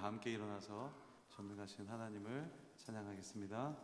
함께 일어나서 전능하신 하나님을 찬양하겠습니다.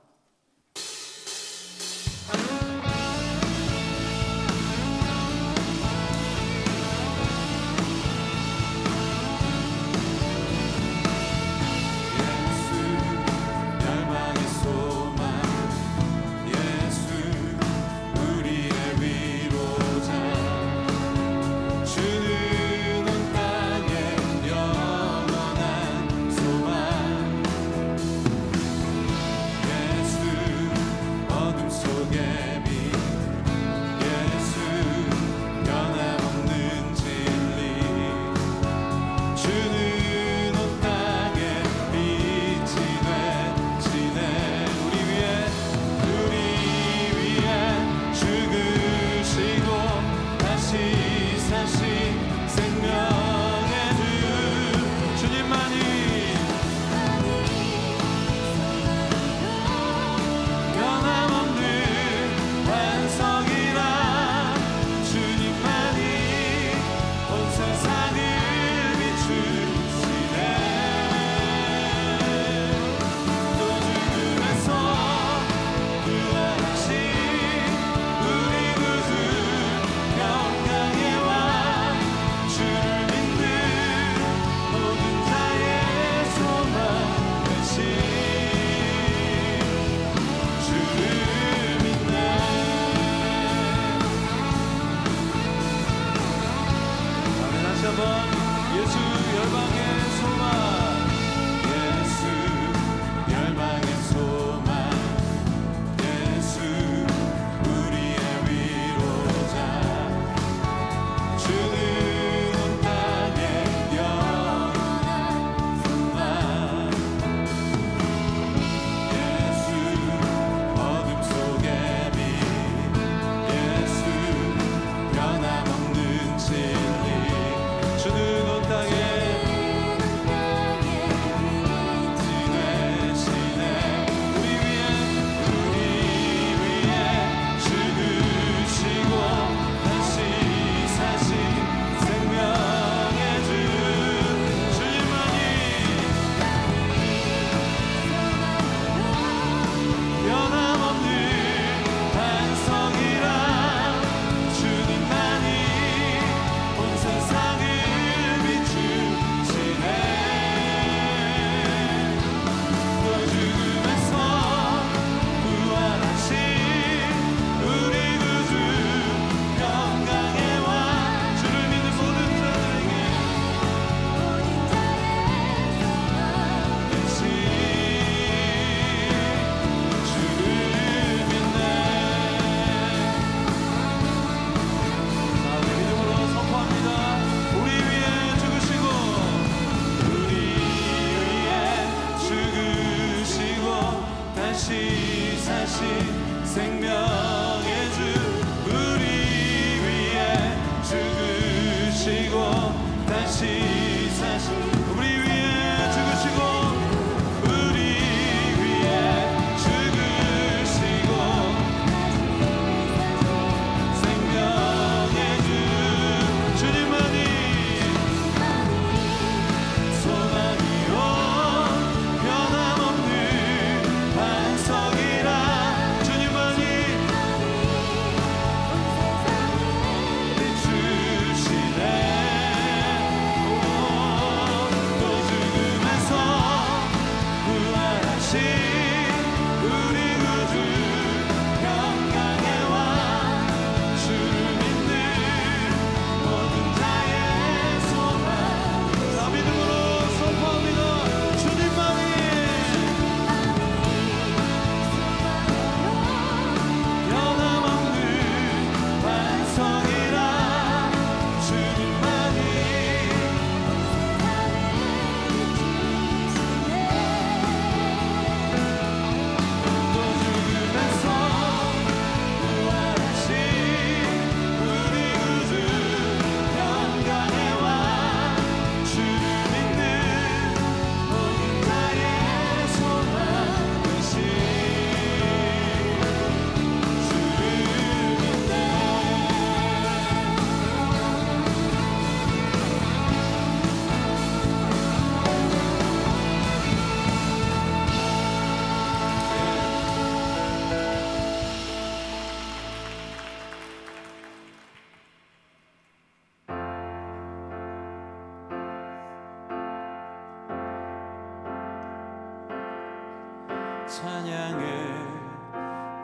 찬양해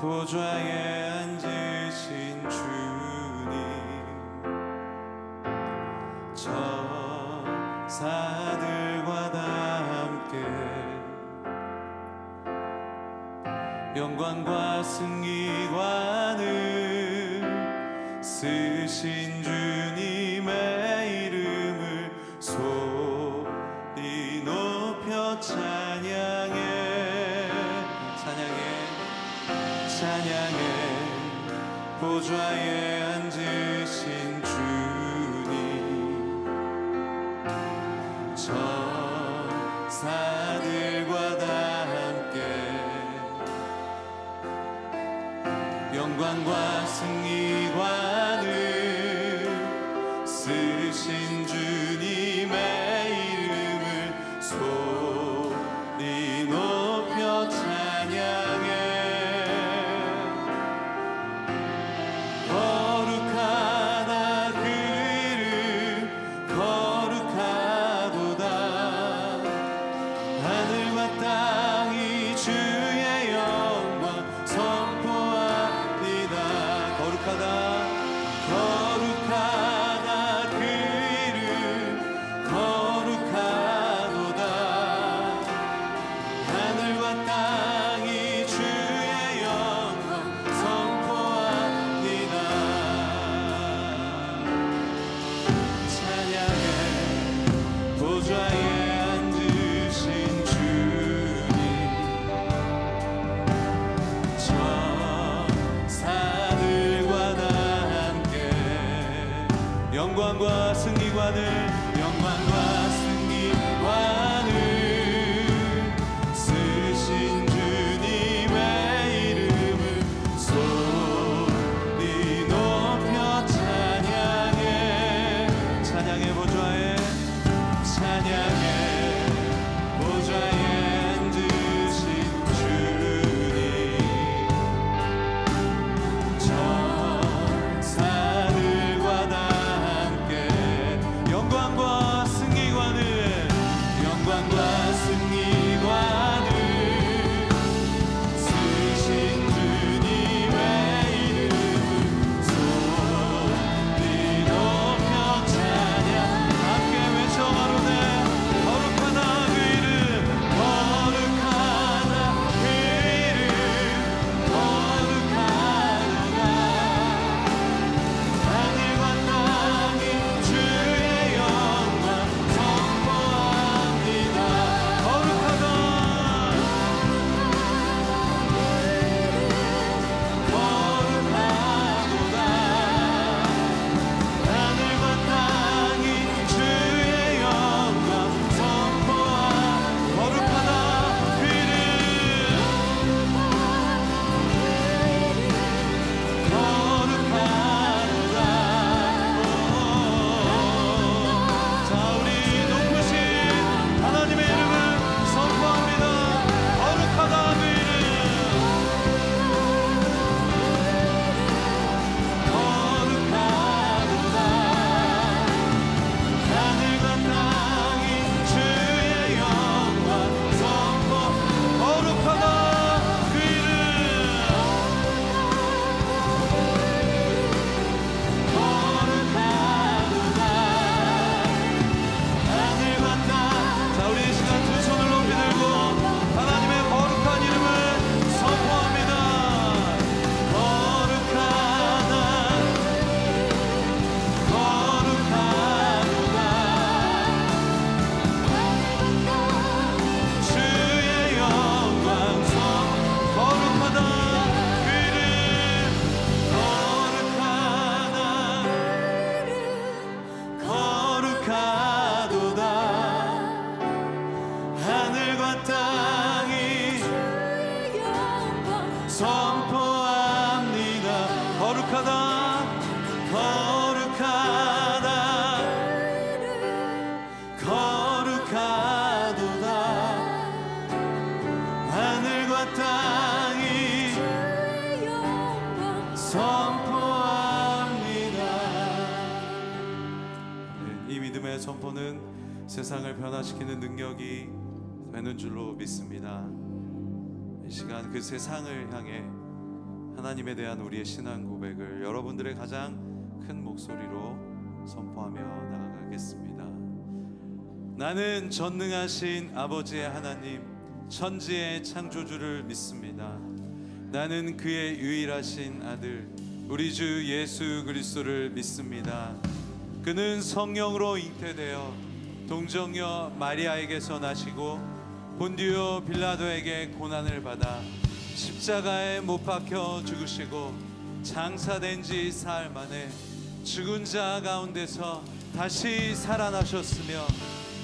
보좌에 앉으신 주님, 천사들과 다 함께 영광과 승리관을 쓰신 주님의 이름을 소리 높여 찬양해 보좌에 앉으신 주님, 천사들과 다 함께 영광과 승리관을 쓰신 주님의 이름을 소리 높여 찬양해. 영광과 승리관을 쓰신 주님의 이름을 소리 높여 찬양해 보좌에 앉으신 주님, 천사들과 다 영광과 승리관을 쓰신 주님의 이름을 소리 높여 찬양. 함께 외쳐 가로되 거룩하다 그 이름, 거룩하다 그 이름, 거룩하도다. 하늘과 땅이 주의 영광 선포합니다. 거룩하다 거룩하도다. 하늘과 땅이 주의 영광 선포하. 거룩하다 그 이름, 거룩하도다. 자, 우리 높으신 하나님의 이름을 선포합니다. 거룩하다 그 이름, 거룩하도다. 하늘과 땅이 주의 영광 선포. 거룩하다 그 이름, 거룩하도다. 하늘과 땅. 자, 우리 이 시간 두 손을 높이 들고 하나님의 거룩한 이름을 선포합니다. 거룩하다 거룩하도다. 주의 영광 선. 거룩하다 그 이름, 거룩하도다. 하늘과 땅이 선포합니다. 거룩하다 거룩하도다. 하늘과 땅이 선포합니다. 이 믿음의 선포는 세상을 변화시키는 능력이 되는 줄로 믿습니다. 이 시간 그 세상을 향해 하나님에 대한 우리의 신앙 고백을 여러분들의 가장 큰 목소리로 선포하며 나아가겠습니다. 나는 전능하신 아버지의 하나님, 천지의 창조주를 믿습니다. 나는 그의 유일하신 아들 우리 주 예수 그리스도를 믿습니다. 그는 성령으로 잉태되어 동정녀 마리아에게서 나시고 본디오 빌라도에게 고난을 받아 십자가에 못 박혀 죽으시고 장사된 지 사흘 만에 죽은 자 가운데서 다시 살아나셨으며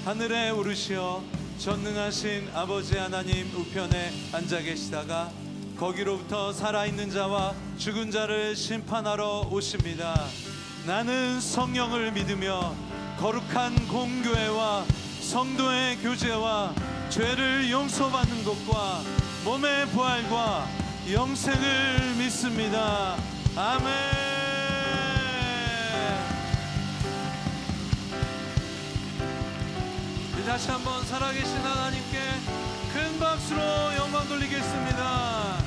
하늘에 오르시어 전능하신 아버지 하나님 우편에 앉아 계시다가 거기로부터 살아있는 자와 죽은 자를 심판하러 오십니다. 나는 성령을 믿으며 거룩한 공교회와 성도의 교제와 죄를 용서받는 것과 몸의 부활과 영생을 믿습니다. 아멘. 다시 한번 살아계신 하나님께 큰 박수로 영광 돌리겠습니다.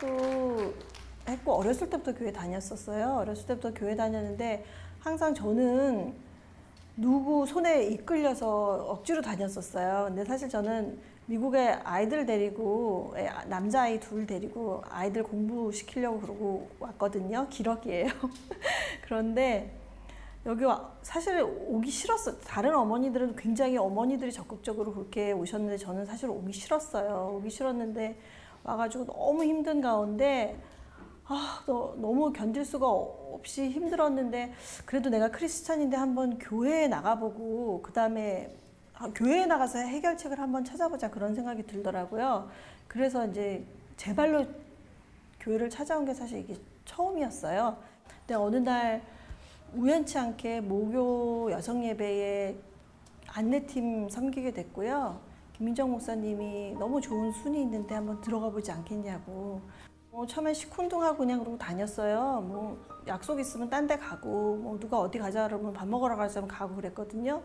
목사도 했고 어렸을 때부터 교회 다녔었어요. 어렸을 때부터 교회 다녔는데 항상 저는 누구 손에 이끌려서 억지로 다녔었어요. 근데 사실 저는 미국에 아이들 데리고 남자아이 둘 데리고 아이들 공부시키려고 그러고 왔거든요. 기러기예요. 그런데 여기 사실 오기 싫었어요. 다른 어머니들은 굉장히 어머니들이 적극적으로 그렇게 오셨는데 저는 사실 오기 싫었어요. 오기 싫었는데 와가지고 너무 힘든 가운데 너무 견딜 수가 없이 힘들었는데 그래도 내가 크리스찬인데 한번 교회에 나가보고 그 다음에 교회에 나가서 해결책을 한번 찾아보자 그런 생각이 들더라고요. 그래서 이제 제 발로 교회를 찾아온 게 사실 이게 처음이었어요. 근데 어느 날 우연치 않게 모교 여성예배에 안내팀 섬기게 됐고요. 김민정 목사님이 너무 좋은 순이 있는데 한번 들어가 보지 않겠냐고. 처음엔 시큰둥하고 그냥 그러고 다녔어요. 뭐 약속 있으면 딴 데 가고 뭐 누가 어디 가자 그러면 밥 먹으러 가자면 가고 그랬거든요.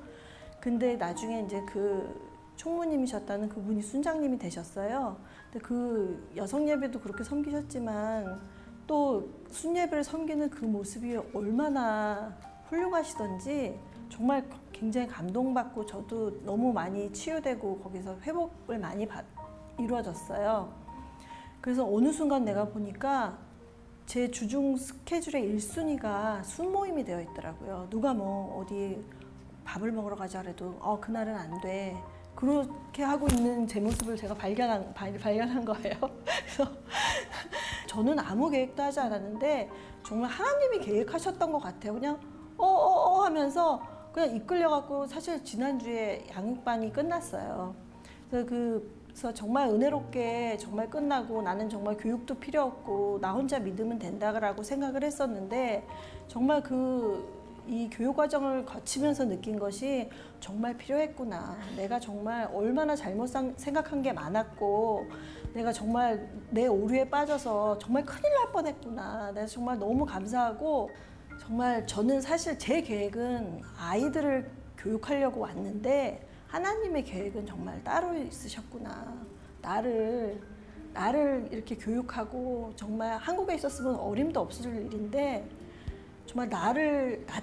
근데 나중에 이제 그 총무님이셨다는 그분이 순장님이 되셨어요. 근데 그 여성 예배도 그렇게 섬기셨지만 또 순예배를 섬기는 그 모습이 얼마나 훌륭하시던지 정말 굉장히 감동받고 저도 너무 많이 치유되고 거기서 회복을 많이 이루어졌어요. 그래서 어느 순간 내가 보니까 제 주중 스케줄의 1순위가 순모임이 되어 있더라고요. 누가 뭐 어디 밥을 먹으러 가자 그래도 그날은 안 돼. 그렇게 하고 있는 제 모습을 제가 발견한 거예요. 그래서 저는 아무 계획도 하지 않았는데 정말 하나님이 계획하셨던 것 같아요. 그냥 하면서 그냥 이끌려갖고 사실 지난주에 양육반이 끝났어요. 그래서 정말 은혜롭게 정말 끝나고 나는 정말 교육도 필요 없고 나 혼자 믿으면 된다라고 생각을 했었는데 정말 이 교육 과정을 거치면서 느낀 것이 정말 필요했구나. 내가 정말 얼마나 잘못 생각한 게 많았고 내가 정말 내 오류에 빠져서 정말 큰일 날 뻔했구나. 내가 정말 너무 감사하고 정말 저는 사실 제 계획은 아이들을 교육하려고 왔는데 하나님의 계획은 정말 따로 있으셨구나. 나를 이렇게 교육하고 정말 한국에 있었으면 어림도 없을 일인데 정말 나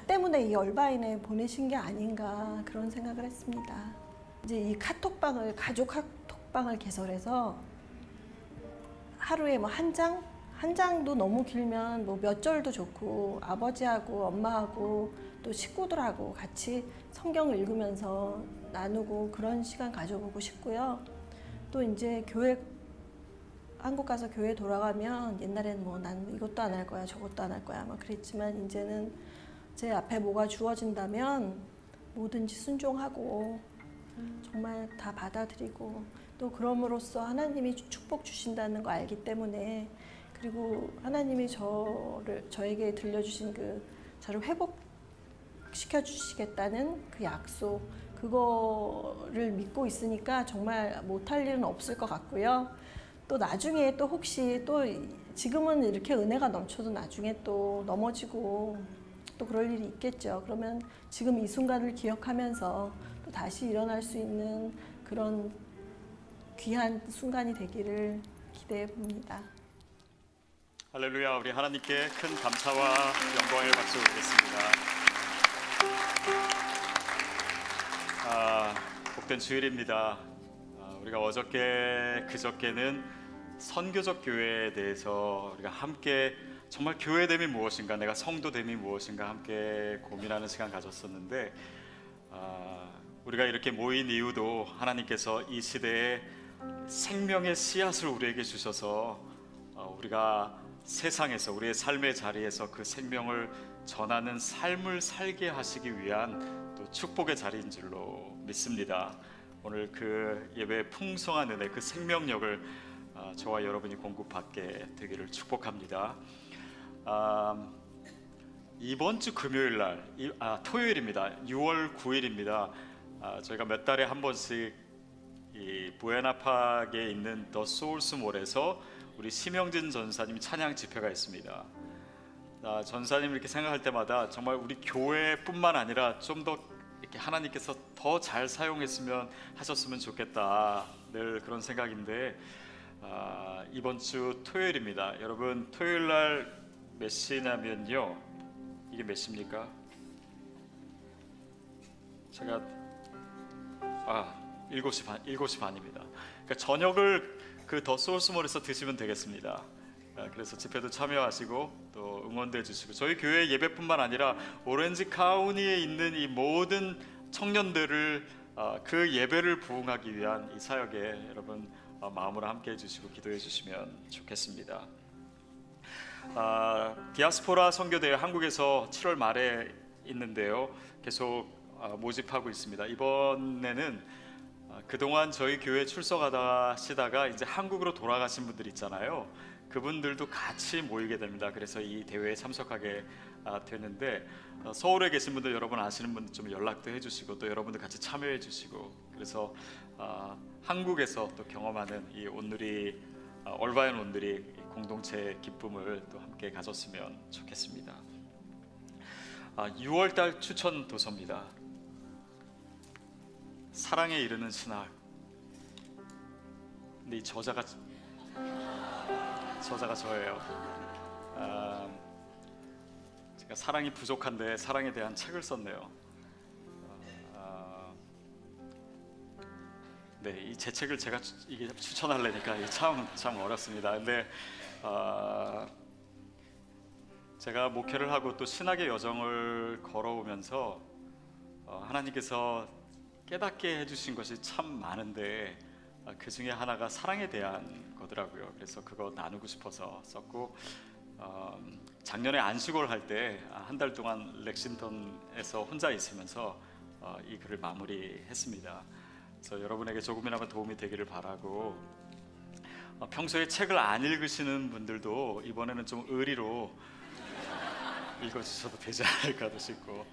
때문에 이 얼바인에 보내신 게 아닌가 그런 생각을 했습니다. 이제 이 가족 카톡방을 개설해서 하루에 뭐 한 장도 너무 길면 뭐 몇 절도 좋고 아버지하고 엄마하고 또 식구들하고 같이 성경을 읽으면서 나누고 그런 시간 가져보고 싶고요. 또 이제 한국 가서 교회 돌아가면 옛날에는 뭐 난 이것도 안 할 거야 저것도 안 할 거야 막 그랬지만 이제는 제 앞에 뭐가 주어진다면 뭐든지 순종하고 정말 다 받아들이고 또 그럼으로써 하나님이 축복 주신다는 거 알기 때문에 그리고 하나님이 저에게 들려주신 저를 회복시켜 주시겠다는 그 약속 그거를 믿고 있으니까 정말 못할 일은 없을 것 같고요. 또 나중에 또 혹시 또 지금은 이렇게 은혜가 넘쳐도 나중에 또 넘어지고 또 그럴 일이 있겠죠. 그러면 지금 이 순간을 기억하면서 또 다시 일어날 수 있는 그런 귀한 순간이 되기를 기대해 봅니다. 할렐루야. 우리 하나님께 큰 감사와 영광의 박수 드리겠습니다. 복된 주일입니다. 우리가 어저께 그저께는 선교적 교회에 대해서 우리가 함께 정말 교회됨이 무엇인가, 내가 성도됨이 무엇인가 함께 고민하는 시간 가졌었는데 우리가 이렇게 모인 이유도 하나님께서 이 시대에 생명의 씨앗을 우리에게 주셔서 우리가 세상에서 우리의 삶의 자리에서 그 생명을 전하는 삶을 살게 하시기 위한 또 축복의 자리인 줄로 믿습니다. 오늘 그 예배의 풍성한 은혜, 그 생명력을 저와 여러분이 공급받게 되기를 축복합니다. 이번 주 금요일 날, 토요일입니다. 6월 9일입니다. 저희가 몇 달에 한 번씩 이 부에나팍에 있는 더 소울스몰에서 우리 심영진 전사님 찬양 집회가 있습니다. 전사님 이렇게 생각할 때마다 정말 우리 교회뿐만 아니라 좀 더 이렇게 하나님께서 더 잘 사용했으면 하셨으면 좋겠다 늘 그런 생각인데 이번 주 토요일입니다. 여러분 토요일 날 몇 시냐면요. 이게 몇 시입니까? 제가 7시 반입니다. 그러니까 저녁을 그 더 소울스몰에서 드시면 되겠습니다. 그래서 집회도 참여하시고 또 응원도 해주시고 저희 교회 예배뿐만 아니라 오렌지 카운티에 있는 이 모든 청년들을 그 예배를 부응하기 위한 이 사역에 여러분 마음으로 함께 해주시고 기도해 주시면 좋겠습니다. 디아스포라 선교대회 한국에서 7월 말에 있는데요. 계속 모집하고 있습니다. 이번에는 그동안 저희 교회 출석하시다가 이제 한국으로 돌아가신 분들 있잖아요. 그분들도 같이 모이게 됩니다. 그래서 이 대회에 참석하게 되는데 서울에 계신 분들 여러분 아시는 분들 좀 연락도 해주시고 또 여러분들 같이 참여해 주시고 그래서 한국에서 또 경험하는 이 온누리 올바인 온누리 공동체의 기쁨을 또 함께 가졌으면 좋겠습니다. 6월달 추천 도서입니다. 사랑에 이르는 신학. 근데 이 저자가 저예요. 제가 사랑이 부족한데 사랑에 대한 책을 썼네요. 네, 이 제 책을 제가 이게 추천하려니까 이게 참 어렵습니다. 근데 제가 목회를 하고 또 신학의 여정을 걸어오면서 하나님께서 깨닫게 해주신 것이 참 많은데 그 중에 하나가 사랑에 대한 거더라고요. 그래서 그거 나누고 싶어서 썼고 작년에 안식월 할 때 한 달 동안 렉싱턴에서 혼자 있으면서 이 글을 마무리했습니다. 그래서 여러분에게 조금이나마 도움이 되기를 바라고 평소에 책을 안 읽으시는 분들도 이번에는 좀 의리로 읽어주셔도 되지 않을까도 싶고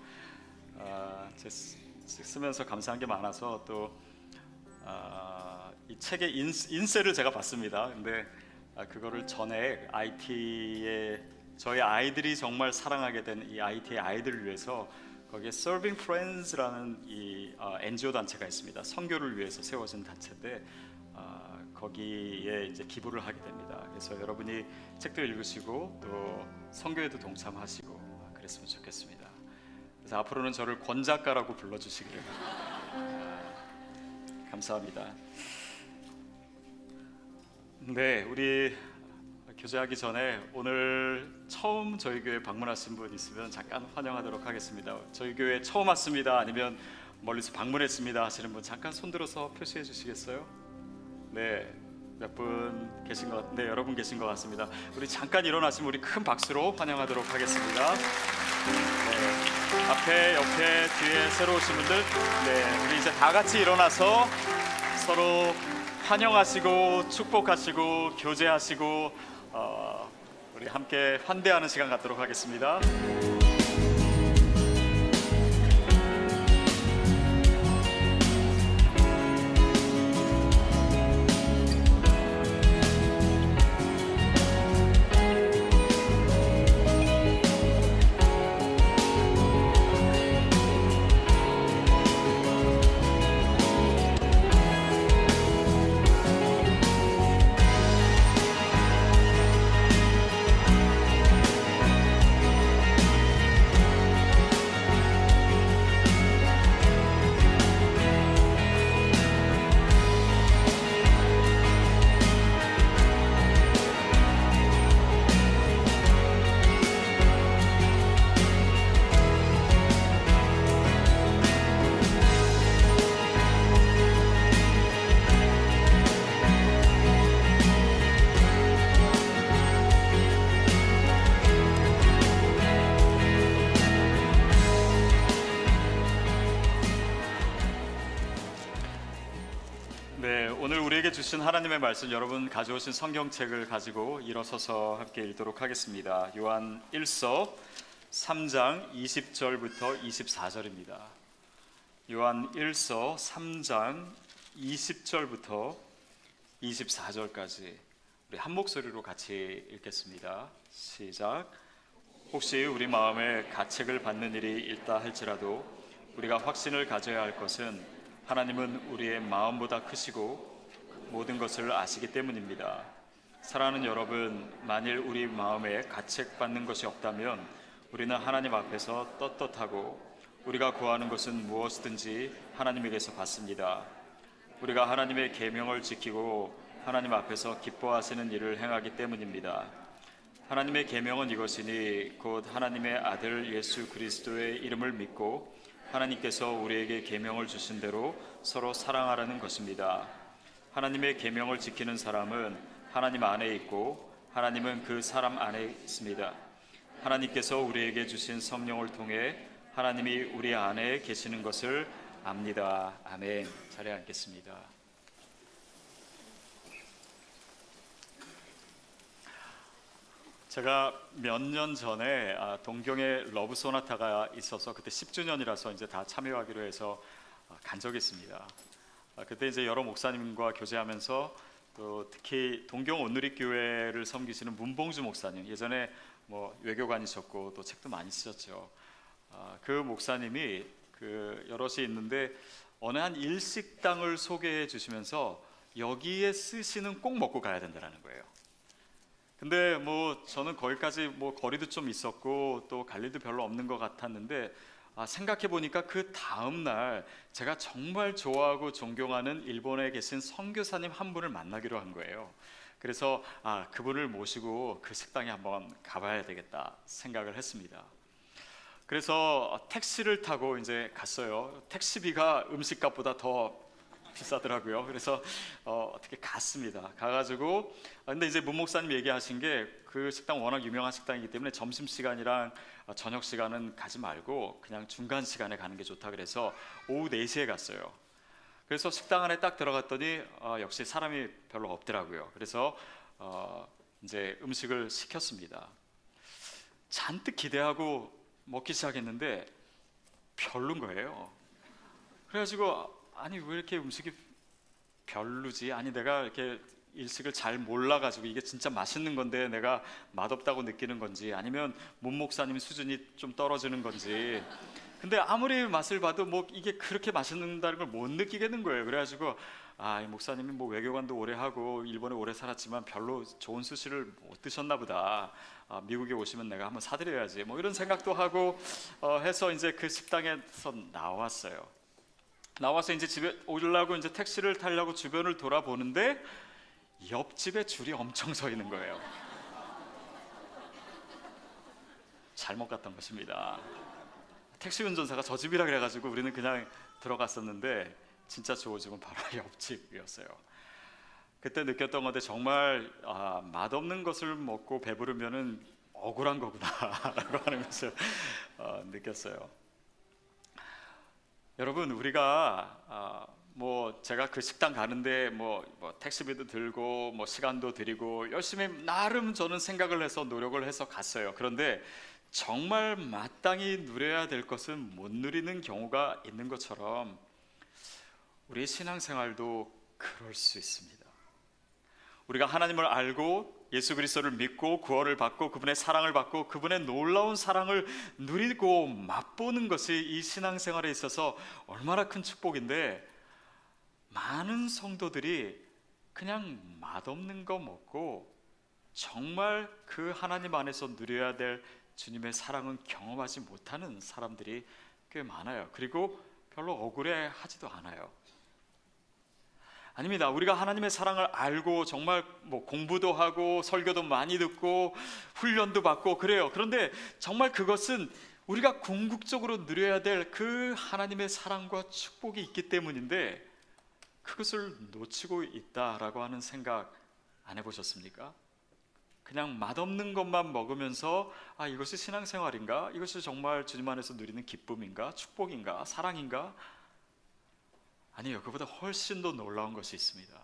쓰면서 감사한 게 많아서 또 이 책의 인쇄를 제가 봤습니다. 근데 그거를 전에 IT에 저희 아이들이 정말 사랑하게 된 이 IT의 아이들을 위해서 거기에 Serving Friends라는 이 NGO 단체가 있습니다. 선교를 위해서 세워진 단체인데 거기에 이제 기부를 하게 됩니다. 그래서 여러분이 책도 읽으시고 또 선교에도 동참하시고 그랬으면 좋겠습니다. 그래서 앞으로는 저를 권 작가라고 불러주시기를 감사합니다. 네, 우리 교제하기 전에 오늘 처음 저희 교회 방문하신 분 있으면 잠깐 환영하도록 하겠습니다. 저희 교회 처음 왔습니다. 아니면 멀리서 방문했습니다 하시는 분 잠깐 손들어서 표시해 주시겠어요? 네, 몇 분 계신 것 같은데 여러분 계신 것 같습니다. 우리 잠깐 일어나시면 우리 큰 박수로 환영하도록 하겠습니다. 네, 앞에, 옆에, 뒤에 새로 오신 분들, 네, 우리 이제 다 같이 일어나서 서로 환영하시고 축복하시고 교제하시고 우리 함께 환대하는 시간 갖도록 하겠습니다. 주신 하나님의 말씀 여러분 가져오신 성경책을 가지고 일어서서 함께 읽도록 하겠습니다. 요한 1서 3장 20절부터 24절입니다. 요한 1서 3장 20절부터 24절까지 우리 한 목소리로 같이 읽겠습니다. 시작. 혹시 우리 마음에 가책을 받는 일이 있다 할지라도 우리가 확신을 가져야 할 것은 하나님은 우리의 마음보다 크시고 모든 것을 아시기 때문입니다. 사랑하는 여러분, 만일 우리 마음에 가책받는 것이 없다면 우리는 하나님 앞에서 떳떳하고 우리가 구하는 것은 무엇이든지 하나님에게서 받습니다. 우리가 하나님의 계명을 지키고 하나님 앞에서 기뻐하시는 일을 행하기 때문입니다. 하나님의 계명은 이것이니 곧 하나님의 아들 예수 그리스도의 이름을 믿고 하나님께서 우리에게 계명을 주신 대로 서로 사랑하라는 것입니다. 하나님의 계명을 지키는 사람은 하나님 안에 있고 하나님은 그 사람 안에 있습니다. 하나님께서 우리에게 주신 성령을 통해 하나님이 우리 안에 계시는 것을 압니다. 아멘. 자리에 앉겠습니다. 제가 몇 년 전에 동경에 러브 소나타가 있어서 그때 10주년이라서 이제 다 참여하기로 해서 간 적이 있습니다. 그때 이제 여러 목사님과 교제하면서 또 특히 동경 온누리교회를 섬기시는 문봉주 목사님, 예전에 뭐 외교관이셨고 또 책도 많이 쓰셨죠. 그 목사님이 그 여럿이 있는데 어느 한 일식당을 소개해 주시면서 여기에 스시는 꼭 먹고 가야 된다는 거예요. 근데 뭐 저는 거기까지 뭐 거리도 좀 있었고 또 갈 일도 별로 없는 것 같았는데 생각해 보니까 그 다음 날 제가 정말 좋아하고 존경하는 일본에 계신 선교사님 한 분을 만나기로 한 거예요. 그래서 그분을 모시고 그 식당에 한번 가봐야 되겠다 생각을 했습니다. 그래서 택시를 타고 이제 갔어요. 택시비가 음식값보다 더 비싸더라고요. 그래서 어떻게 갔습니다. 가가지고 근데 이제 문 목사님 얘기하신 게 그 식당 워낙 유명한 식당이기 때문에 점심 시간이랑 저녁 시간은 가지 말고 그냥 중간 시간에 가는 게 좋다 그래서 오후 4시에 갔어요. 그래서 식당 안에 딱 들어갔더니 역시 사람이 별로 없더라고요. 그래서 이제 음식을 시켰습니다. 잔뜩 기대하고 먹기 시작했는데 별론 거예요. 그래가지고 아니 왜 이렇게 음식이 별로지? 아니 내가 이렇게 일식을 잘 몰라가지고 이게 진짜 맛있는 건데 내가 맛없다고 느끼는 건지 아니면 문 목사님 수준이 좀 떨어지는 건지 근데 아무리 맛을 봐도 뭐 이게 그렇게 맛있는다는 걸 못 느끼겠는 거예요. 그래가지고 이 목사님이 뭐 외교관도 오래 하고 일본에 오래 살았지만 별로 좋은 스시를 못 드셨나 보다. 미국에 오시면 내가 한번 사드려야지 뭐 이런 생각도 하고 해서 이제 그 식당에서 나와서 이제 집에 오려고 이제 택시를 타려고 주변을 돌아보는데 옆집에 줄이 엄청 서 있는 거예요. 잘못 갔던 것입니다. 택시 운전사가 저 집이라 그래가지고 우리는 그냥 들어갔었는데 진짜 저 집은 바로 옆집이었어요. 그때 느꼈던 건데 정말 맛없는 것을 먹고 배부르면은 억울한 거구나라고 하는 것을 느꼈어요. 여러분 우리가 뭐 제가 그 식당 가는데 뭐 택시비도 들고 뭐 시간도 들이고 열심히 나름 저는 생각을 해서 노력을 해서 갔어요. 그런데 정말 마땅히 누려야 될 것은 못 누리는 경우가 있는 것처럼 우리 신앙생활도 그럴 수 있습니다. 우리가 하나님을 알고 예수 그리스도를 믿고 구원을 받고 그분의 사랑을 받고 그분의 놀라운 사랑을 누리고 맛보는 것이 이 신앙생활에 있어서 얼마나 큰 축복인데 많은 성도들이 그냥 맛없는 거 먹고 정말 그 하나님 안에서 누려야 될 주님의 사랑은 경험하지 못하는 사람들이 꽤 많아요. 그리고 별로 억울해하지도 않아요. 아닙니다. 우리가 하나님의 사랑을 알고 정말 뭐 공부도 하고 설교도 많이 듣고 훈련도 받고 그래요. 그런데 정말 그것은 우리가 궁극적으로 누려야 될 그 하나님의 사랑과 축복이 있기 때문인데 그것을 놓치고 있다라고 하는 생각 안 해보셨습니까? 그냥 맛없는 것만 먹으면서 이것이 신앙생활인가? 이것이 정말 주님 안에서 누리는 기쁨인가? 축복인가? 사랑인가? 아니요, 그보다 훨씬 더 놀라운 것이 있습니다.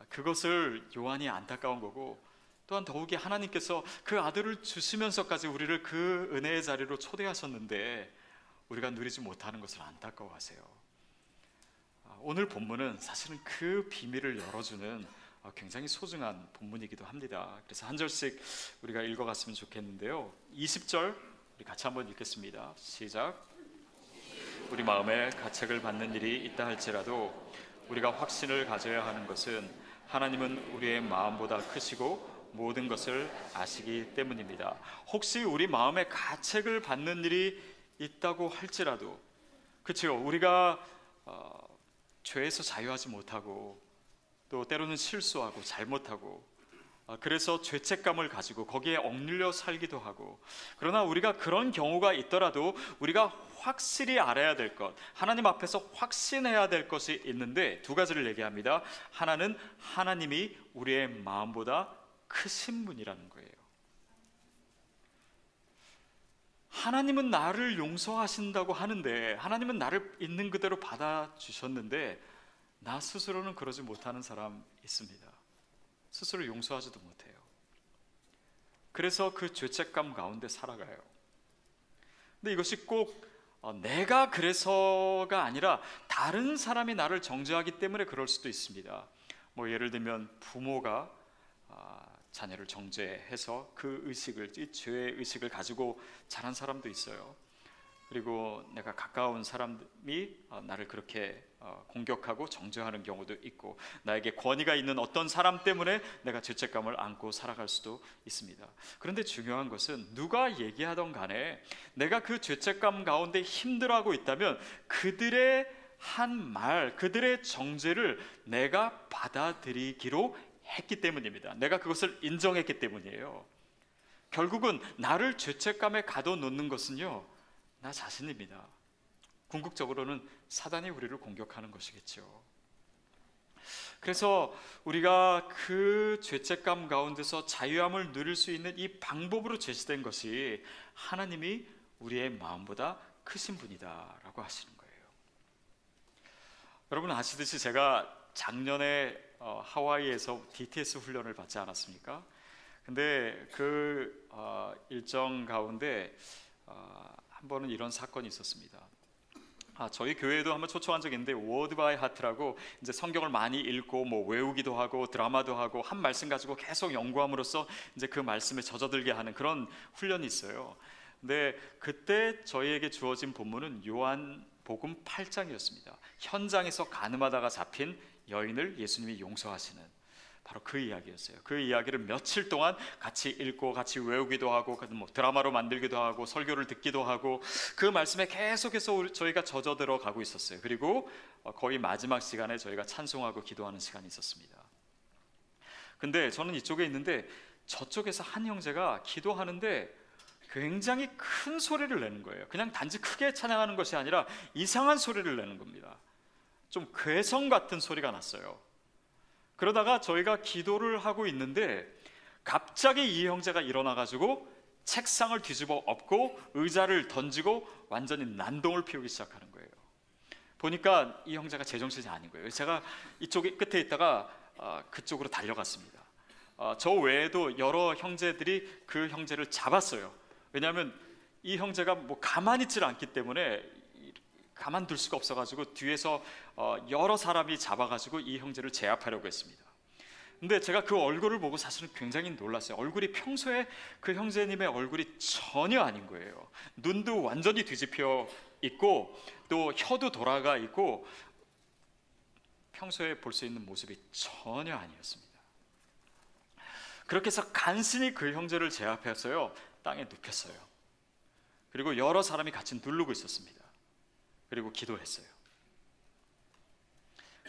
그것을 요한이 안타까운 거고 또한 더욱이 하나님께서 그 아들을 주시면서까지 우리를 그 은혜의 자리로 초대하셨는데 우리가 누리지 못하는 것을 안타까워하세요. 오늘 본문은 사실은 그 비밀을 열어주는 굉장히 소중한 본문이기도 합니다. 그래서 한 절씩 우리가 읽어갔으면 좋겠는데요. 20절 우리 같이 한번 읽겠습니다. 시작. 우리 마음에 가책을 받는 일이 있다 할지라도 우리가 확신을 가져야 하는 것은 하나님은 우리의 마음보다 크시고 모든 것을 아시기 때문입니다. 혹시 우리 마음에 가책을 받는 일이 있다고 할지라도, 그렇죠? 우리가 죄에서 자유하지 못하고 또 때로는 실수하고 잘못하고 그래서 죄책감을 가지고 거기에 억눌려 살기도 하고, 그러나 우리가 그런 경우가 있더라도 우리가 확실히 알아야 될 것, 하나님 앞에서 확신해야 될 것이 있는데 두 가지를 얘기합니다. 하나는 하나님이 우리의 마음보다 크신 분이라는 거예요. 하나님은 나를 용서하신다고 하는데, 하나님은 나를 있는 그대로 받아주셨는데 나 스스로는 그러지 못하는 사람 있습니다. 스스로 용서하지도 못해요. 그래서 그 죄책감 가운데 살아가요. 근데 이것이 꼭 내가 그래서가 아니라 다른 사람이 나를 정죄하기 때문에 그럴 수도 있습니다. 뭐 예를 들면 부모가 자녀를 정죄해서 그 의식을, 이 죄의 의식을 가지고 자란 사람도 있어요. 그리고 내가 가까운 사람이 나를 그렇게 공격하고 정죄하는 경우도 있고, 나에게 권위가 있는 어떤 사람 때문에 내가 죄책감을 안고 살아갈 수도 있습니다. 그런데 중요한 것은 누가 얘기하던 간에 내가 그 죄책감 가운데 힘들어하고 있다면 그들의 한 말, 그들의 정죄를 내가 받아들이기로 했기 때문입니다. 내가 그것을 인정했기 때문이에요. 결국은 나를 죄책감에 가둬놓는 것은요, 나 자신입니다. 궁극적으로는 사단이 우리를 공격하는 것이겠죠. 그래서 우리가 그 죄책감 가운데서 자유함을 누릴 수 있는 이 방법으로 제시된 것이 하나님이 우리의 마음보다 크신 분이다라고 하시는 거예요. 여러분 아시듯이 제가 작년에 하와이에서 DTS 훈련을 받지 않았습니까? 근데 그 일정 가운데 한 번은 이런 사건이 있었습니다. 저희 교회에도 한번 초청한 적이 있는데 워드 바이 하트라고 이제 성경을 많이 읽고 뭐 외우기도 하고 드라마도 하고 한 말씀 가지고 계속 연구함으로써 이제 그 말씀에 젖어들게 하는 그런 훈련이 있어요. 근데 그때 저희에게 주어진 본문은 요한복음 8장이었습니다. 현장에서 가늠하다가 잡힌 여인을 예수님이 용서하시는 바로 그 이야기였어요. 그 이야기를 며칠 동안 같이 읽고 같이 외우기도 하고 뭐 드라마로 만들기도 하고 설교를 듣기도 하고 그 말씀에 계속해서 저희가 젖어들어 가고 있었어요. 그리고 거의 마지막 시간에 저희가 찬송하고 기도하는 시간이 있었습니다. 근데 저는 이쪽에 있는데 저쪽에서 한 형제가 기도하는데 굉장히 큰 소리를 내는 거예요. 그냥 단지 크게 찬양하는 것이 아니라 이상한 소리를 내는 겁니다. 좀 괴성 같은 소리가 났어요. 그러다가 저희가 기도를 하고 있는데 갑자기 이 형제가 일어나가지고 책상을 뒤집어 엎고 의자를 던지고 완전히 난동을 피우기 시작하는 거예요. 보니까 이 형제가 제정신이 아닌 거예요. 제가 이쪽 끝에 있다가 그쪽으로 달려갔습니다. 저 외에도 여러 형제들이 그 형제를 잡았어요. 왜냐하면 이 형제가 뭐 가만히 있질 않기 때문에 가만둘 수가 없어가지고 뒤에서 여러 사람이 잡아가지고 이 형제를 제압하려고 했습니다. 근데 제가 그 얼굴을 보고 사실은 굉장히 놀랐어요. 얼굴이 평소에 그 형제님의 얼굴이 전혀 아닌 거예요. 눈도 완전히 뒤집혀 있고 또 혀도 돌아가 있고 평소에 볼 수 있는 모습이 전혀 아니었습니다. 그렇게 해서 간신히 그 형제를 제압해서요 땅에 눕혔어요. 그리고 여러 사람이 같이 누르고 있었습니다. 그리고 기도했어요.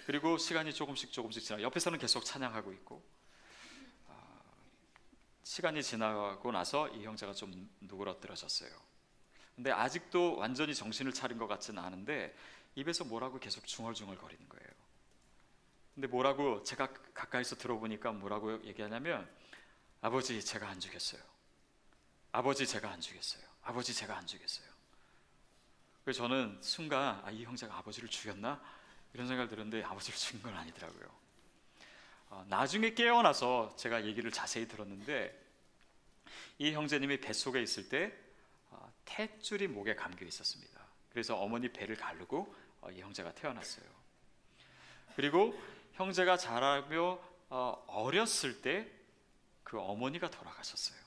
그리고 시간이 조금씩 지나 옆에서는 계속 찬양하고 있고 시간이 지나고 나서 이 형제가 좀 누그러뜨려졌어요. 근데 아직도 완전히 정신을 차린 것 같지는 않은데 입에서 뭐라고 계속 중얼중얼 거리는 거예요. 근데 뭐라고 제가 가까이서 들어보니까 뭐라고 얘기하냐면 아버지 제가 안 죽였어요. 아버지 제가 안 죽였어요. 아버지 제가 안 죽였어요. 그래서 저는 순간 이 형제가 아버지를 죽였나? 이런 생각을 들었는데 아버지를 죽인 건 아니더라고요. 나중에 깨어나서 제가 얘기를 자세히 들었는데 이 형제님이 뱃속에 있을 때 탯줄이 목에 감겨 있었습니다. 그래서 어머니 배를 가르고 이 형제가 태어났어요. 그리고 형제가 자라며 어렸을 때 그 어머니가 돌아가셨어요.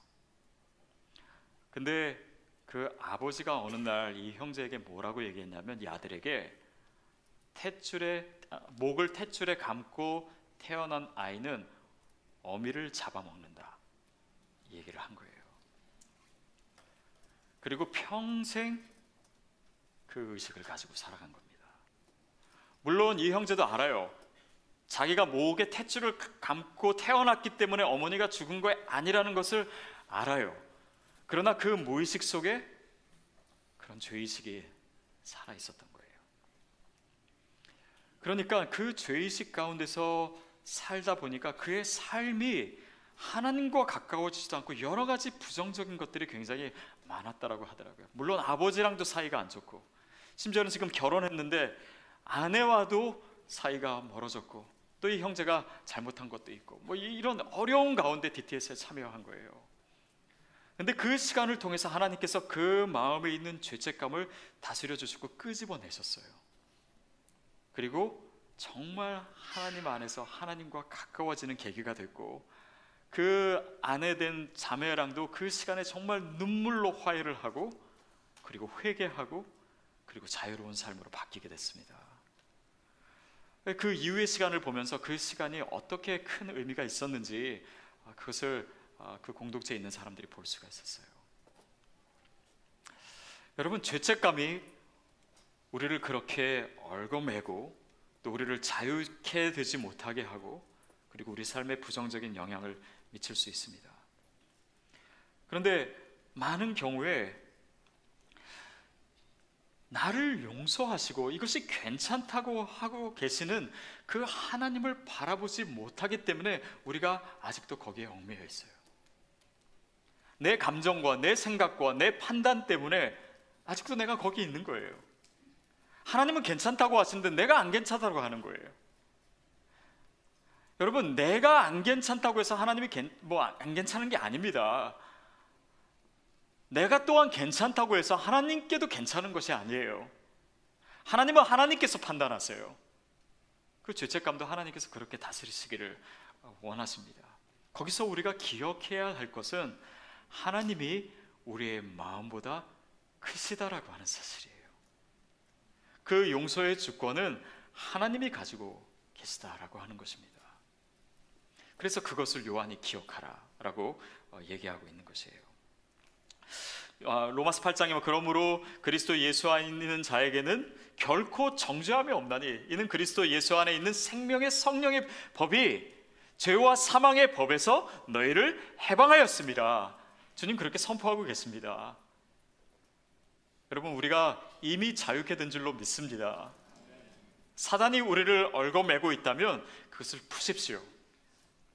근데 그 아버지가 어느 날 이 형제에게 뭐라고 얘기했냐면 이 아들에게 목을 탯줄에 감고 태어난 아이는 어미를 잡아먹는다, 이 얘기를 한 거예요. 그리고 평생 그 의식을 가지고 살아간 겁니다. 물론 이 형제도 알아요. 자기가 목에 탯줄을 감고 태어났기 때문에 어머니가 죽은 거 아니라는 것을 알아요. 그러나 그 무의식 속에 그런 죄의식이 살아 있었던 거예요. 그러니까 그 죄의식 가운데서 살다 보니까 그의 삶이 하나님과 가까워지지도 않고 여러 가지 부정적인 것들이 굉장히 많았다라고 하더라고요. 물론 아버지랑도 사이가 안 좋고, 심지어는 지금 결혼했는데 아내와도 사이가 멀어졌고, 또 이 형제가 잘못한 것도 있고, 뭐 이런 어려운 가운데 DTS에 참여한 거예요. 근데 그 시간을 통해서 하나님께서 그 마음에 있는 죄책감을 다스려 주시고 끄집어내셨어요. 그리고 정말 하나님 안에서 하나님과 가까워지는 계기가 됐고, 그 아내 된 자매랑도 그 시간에 정말 눈물로 화해를 하고, 그리고 회개하고, 그리고 자유로운 삶으로 바뀌게 됐습니다. 그 이후의 시간을 보면서 그 시간이 어떻게 큰 의미가 있었는지 그것을 그 공동체에 있는 사람들이 볼 수가 있었어요. 여러분, 죄책감이 우리를 그렇게 얽어매고 또 우리를 자유케 되지 못하게 하고, 그리고 우리 삶에 부정적인 영향을 미칠 수 있습니다. 그런데 많은 경우에 나를 용서하시고 이것이 괜찮다고 하고 계시는 그 하나님을 바라보지 못하기 때문에 우리가 아직도 거기에 얽매여 있어요. 내 감정과 내 생각과 내 판단 때문에 아직도 내가 거기 있는 거예요. 하나님은 괜찮다고 하시는데 내가 안 괜찮다고 하는 거예요. 여러분, 내가 안 괜찮다고 해서 하나님이 안 괜찮은 게 아닙니다. 내가 또한 괜찮다고 해서 하나님께도 괜찮은 것이 아니에요. 하나님은 하나님께서 판단하세요. 그 죄책감도 하나님께서 그렇게 다스리시기를 원하십니다. 거기서 우리가 기억해야 할 것은 하나님이 우리의 마음보다 크시다라고 하는 사실이에요. 그 용서의 주권은 하나님이 가지고 계시다라고 하는 것입니다. 그래서 그것을 요한이 기억하라라고 얘기하고 있는 것이에요. 로마서 8장에 그러므로 그리스도 예수 안에 있는 자에게는 결코 정죄함이 없나니 이는 그리스도 예수 안에 있는 생명의 성령의 법이 죄와 사망의 법에서 너희를 해방하였습니다. 주님 그렇게 선포하고 계십니다. 여러분, 우리가 이미 자유케 된 줄로 믿습니다. 사단이 우리를 얽어매고 있다면 그것을 푸십시오.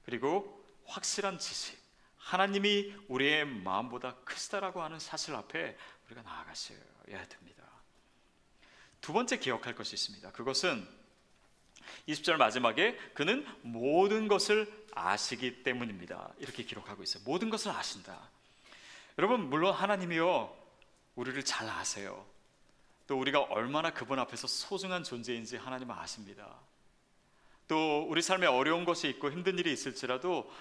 그리고 확실한 지식, 하나님이 우리의 마음보다 크시다라고 하는 사실 앞에 우리가 나아가셔야 됩니다. 두 번째 기억할 것이 있습니다. 그것은 20절 마지막에 그는 모든 것을 아시기 때문입니다. 이렇게 기록하고 있어요. 모든 것을 아신다. 여러분, 물론 하나님이요 우리를 잘 아세요. 또 우리가 얼마나 그분 앞에서 소중한 존재인지 하나님은 아십니다. 또 우리 삶에 어려운 것이 있고 힘든 일이 있을지라도,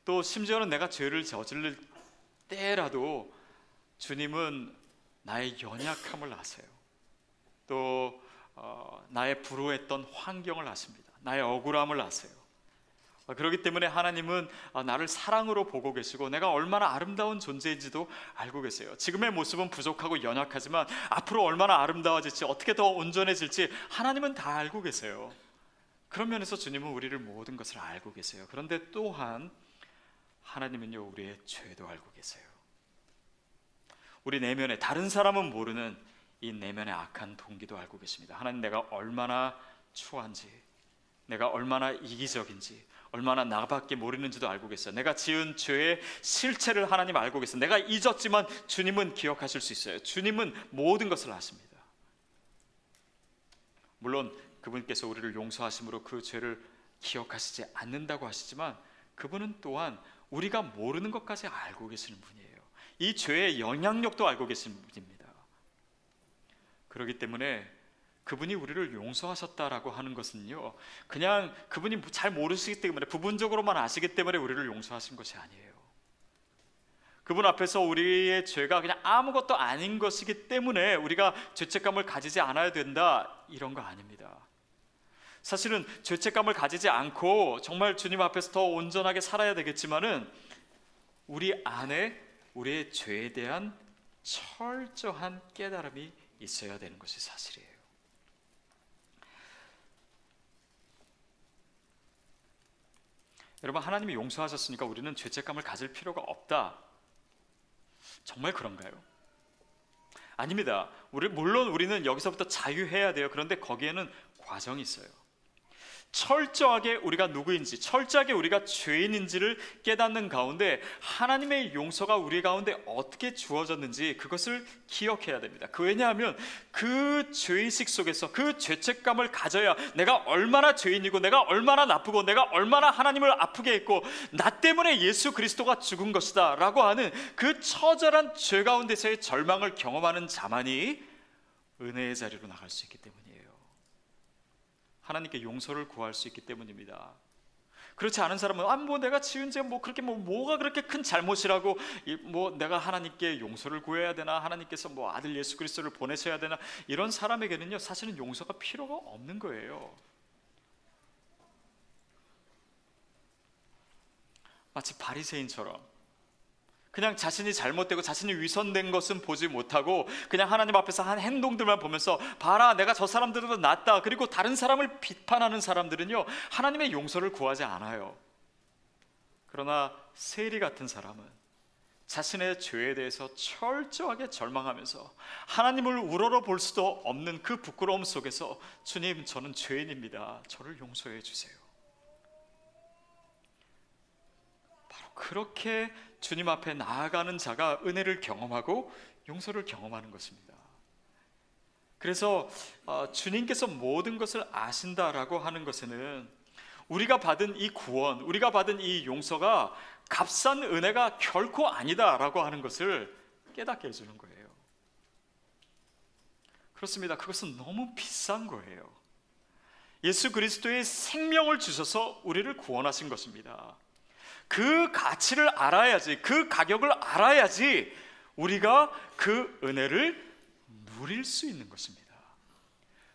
또 심지어는 내가 죄를 저지를 때라도 주님은 나의 연약함을 아세요. 또 나의 불우했던 환경을 아십니다. 나의 억울함을 아세요. 그렇기 때문에 하나님은 나를 사랑으로 보고 계시고 내가 얼마나 아름다운 존재인지도 알고 계세요. 지금의 모습은 부족하고 연약하지만 앞으로 얼마나 아름다워질지, 어떻게 더 온전해질지 하나님은 다 알고 계세요. 그런 면에서 주님은 우리를 모든 것을 알고 계세요. 그런데 또한 하나님은요 우리의 죄도 알고 계세요. 우리 내면에, 다른 사람은 모르는 이 내면의 악한 동기도 알고 계십니다. 하나님, 내가 얼마나 추한지, 내가 얼마나 이기적인지, 얼마나 나밖에 모르는지도 알고 계세요. 내가 지은 죄의 실체를 하나님 알고 계세요. 내가 잊었지만 주님은 기억하실 수 있어요. 주님은 모든 것을 아십니다. 물론 그분께서 우리를 용서하심으로 그 죄를 기억하시지 않는다고 하시지만 그분은 또한 우리가 모르는 것까지 알고 계시는 분이에요. 이 죄의 영향력도 알고 계시는 분입니다. 그렇기 때문에 그분이 우리를 용서하셨다라고 하는 것은요, 그냥 그분이 잘 모르시기 때문에, 부분적으로만 아시기 때문에 우리를 용서하신 것이 아니에요. 그분 앞에서 우리의 죄가 그냥 아무것도 아닌 것이기 때문에 우리가 죄책감을 가지지 않아야 된다, 이런 거 아닙니다. 사실은 죄책감을 가지지 않고 정말 주님 앞에서 더 온전하게 살아야 되겠지만은 우리 안에 우리의 죄에 대한 철저한 깨달음이 있어야 되는 것이 사실이에요. 여러분, 하나님이 용서하셨으니까 우리는 죄책감을 가질 필요가 없다. 정말 그런가요? 아닙니다. 물론 우리는 여기서부터 자유해야 돼요. 그런데 거기에는 과정이 있어요. 철저하게 우리가 누구인지, 철저하게 우리가 죄인인지를 깨닫는 가운데 하나님의 용서가 우리 가운데 어떻게 주어졌는지 그것을 기억해야 됩니다. 왜냐하면 그 죄의식 속에서 그 죄책감을 가져야 내가 얼마나 죄인이고 내가 얼마나 나쁘고 내가 얼마나 하나님을 아프게 했고 나 때문에 예수 그리스도가 죽은 것이다 라고 하는 그 처절한 죄 가운데서의 절망을 경험하는 자만이 은혜의 자리로 나갈 수 있기 때문이에요. 하나님께 용서를 구할 수 있기 때문입니다. 그렇지 않은 사람은 뭐 내가 지은 죄 그렇게 뭐가 그렇게 큰 잘못이라고 내가 하나님께 용서를 구해야 되나, 하나님께서 아들 예수 그리스도를 보내셔야 되나, 이런 사람에게는요 사실은 용서가 필요가 없는 거예요. 마치 바리새인처럼 그냥 자신이 잘못되고 자신이 위선된 것은 보지 못하고 그냥 하나님 앞에서 한 행동들만 보면서 봐라 내가 저 사람들보다 낫다, 그리고 다른 사람을 비판하는 사람들은요 하나님의 용서를 구하지 않아요. 그러나 세리 같은 사람은 자신의 죄에 대해서 철저하게 절망하면서 하나님을 우러러 볼 수도 없는 그 부끄러움 속에서 주님, 저는 죄인입니다, 저를 용서해 주세요. 바로 그렇게 주님 앞에 나아가는 자가 은혜를 경험하고 용서를 경험하는 것입니다. 그래서 주님께서 모든 것을 아신다라고 하는 것에는 우리가 받은 이 구원, 우리가 받은 이 용서가 값싼 은혜가 결코 아니다라고 하는 것을 깨닫게 해주는 거예요. 그렇습니다. 그것은 너무 비싼 거예요. 예수 그리스도의 생명을 주셔서 우리를 구원하신 것입니다. 그 가치를 알아야지, 그 가격을 알아야지 우리가 그 은혜를 누릴 수 있는 것입니다.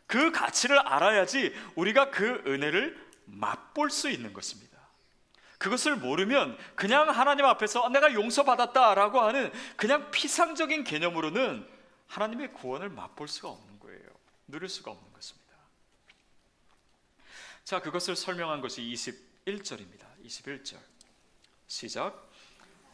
그 가치를 알아야지 우리가 그 은혜를 맛볼 수 있는 것입니다. 그것을 모르면 그냥 하나님 앞에서 내가 용서받았다라고 하는 그냥 피상적인 개념으로는 하나님의 구원을 맛볼 수가 없는 거예요. 누릴 수가 없는 것입니다. 자, 그것을 설명한 것이 21절입니다. 21절 시작.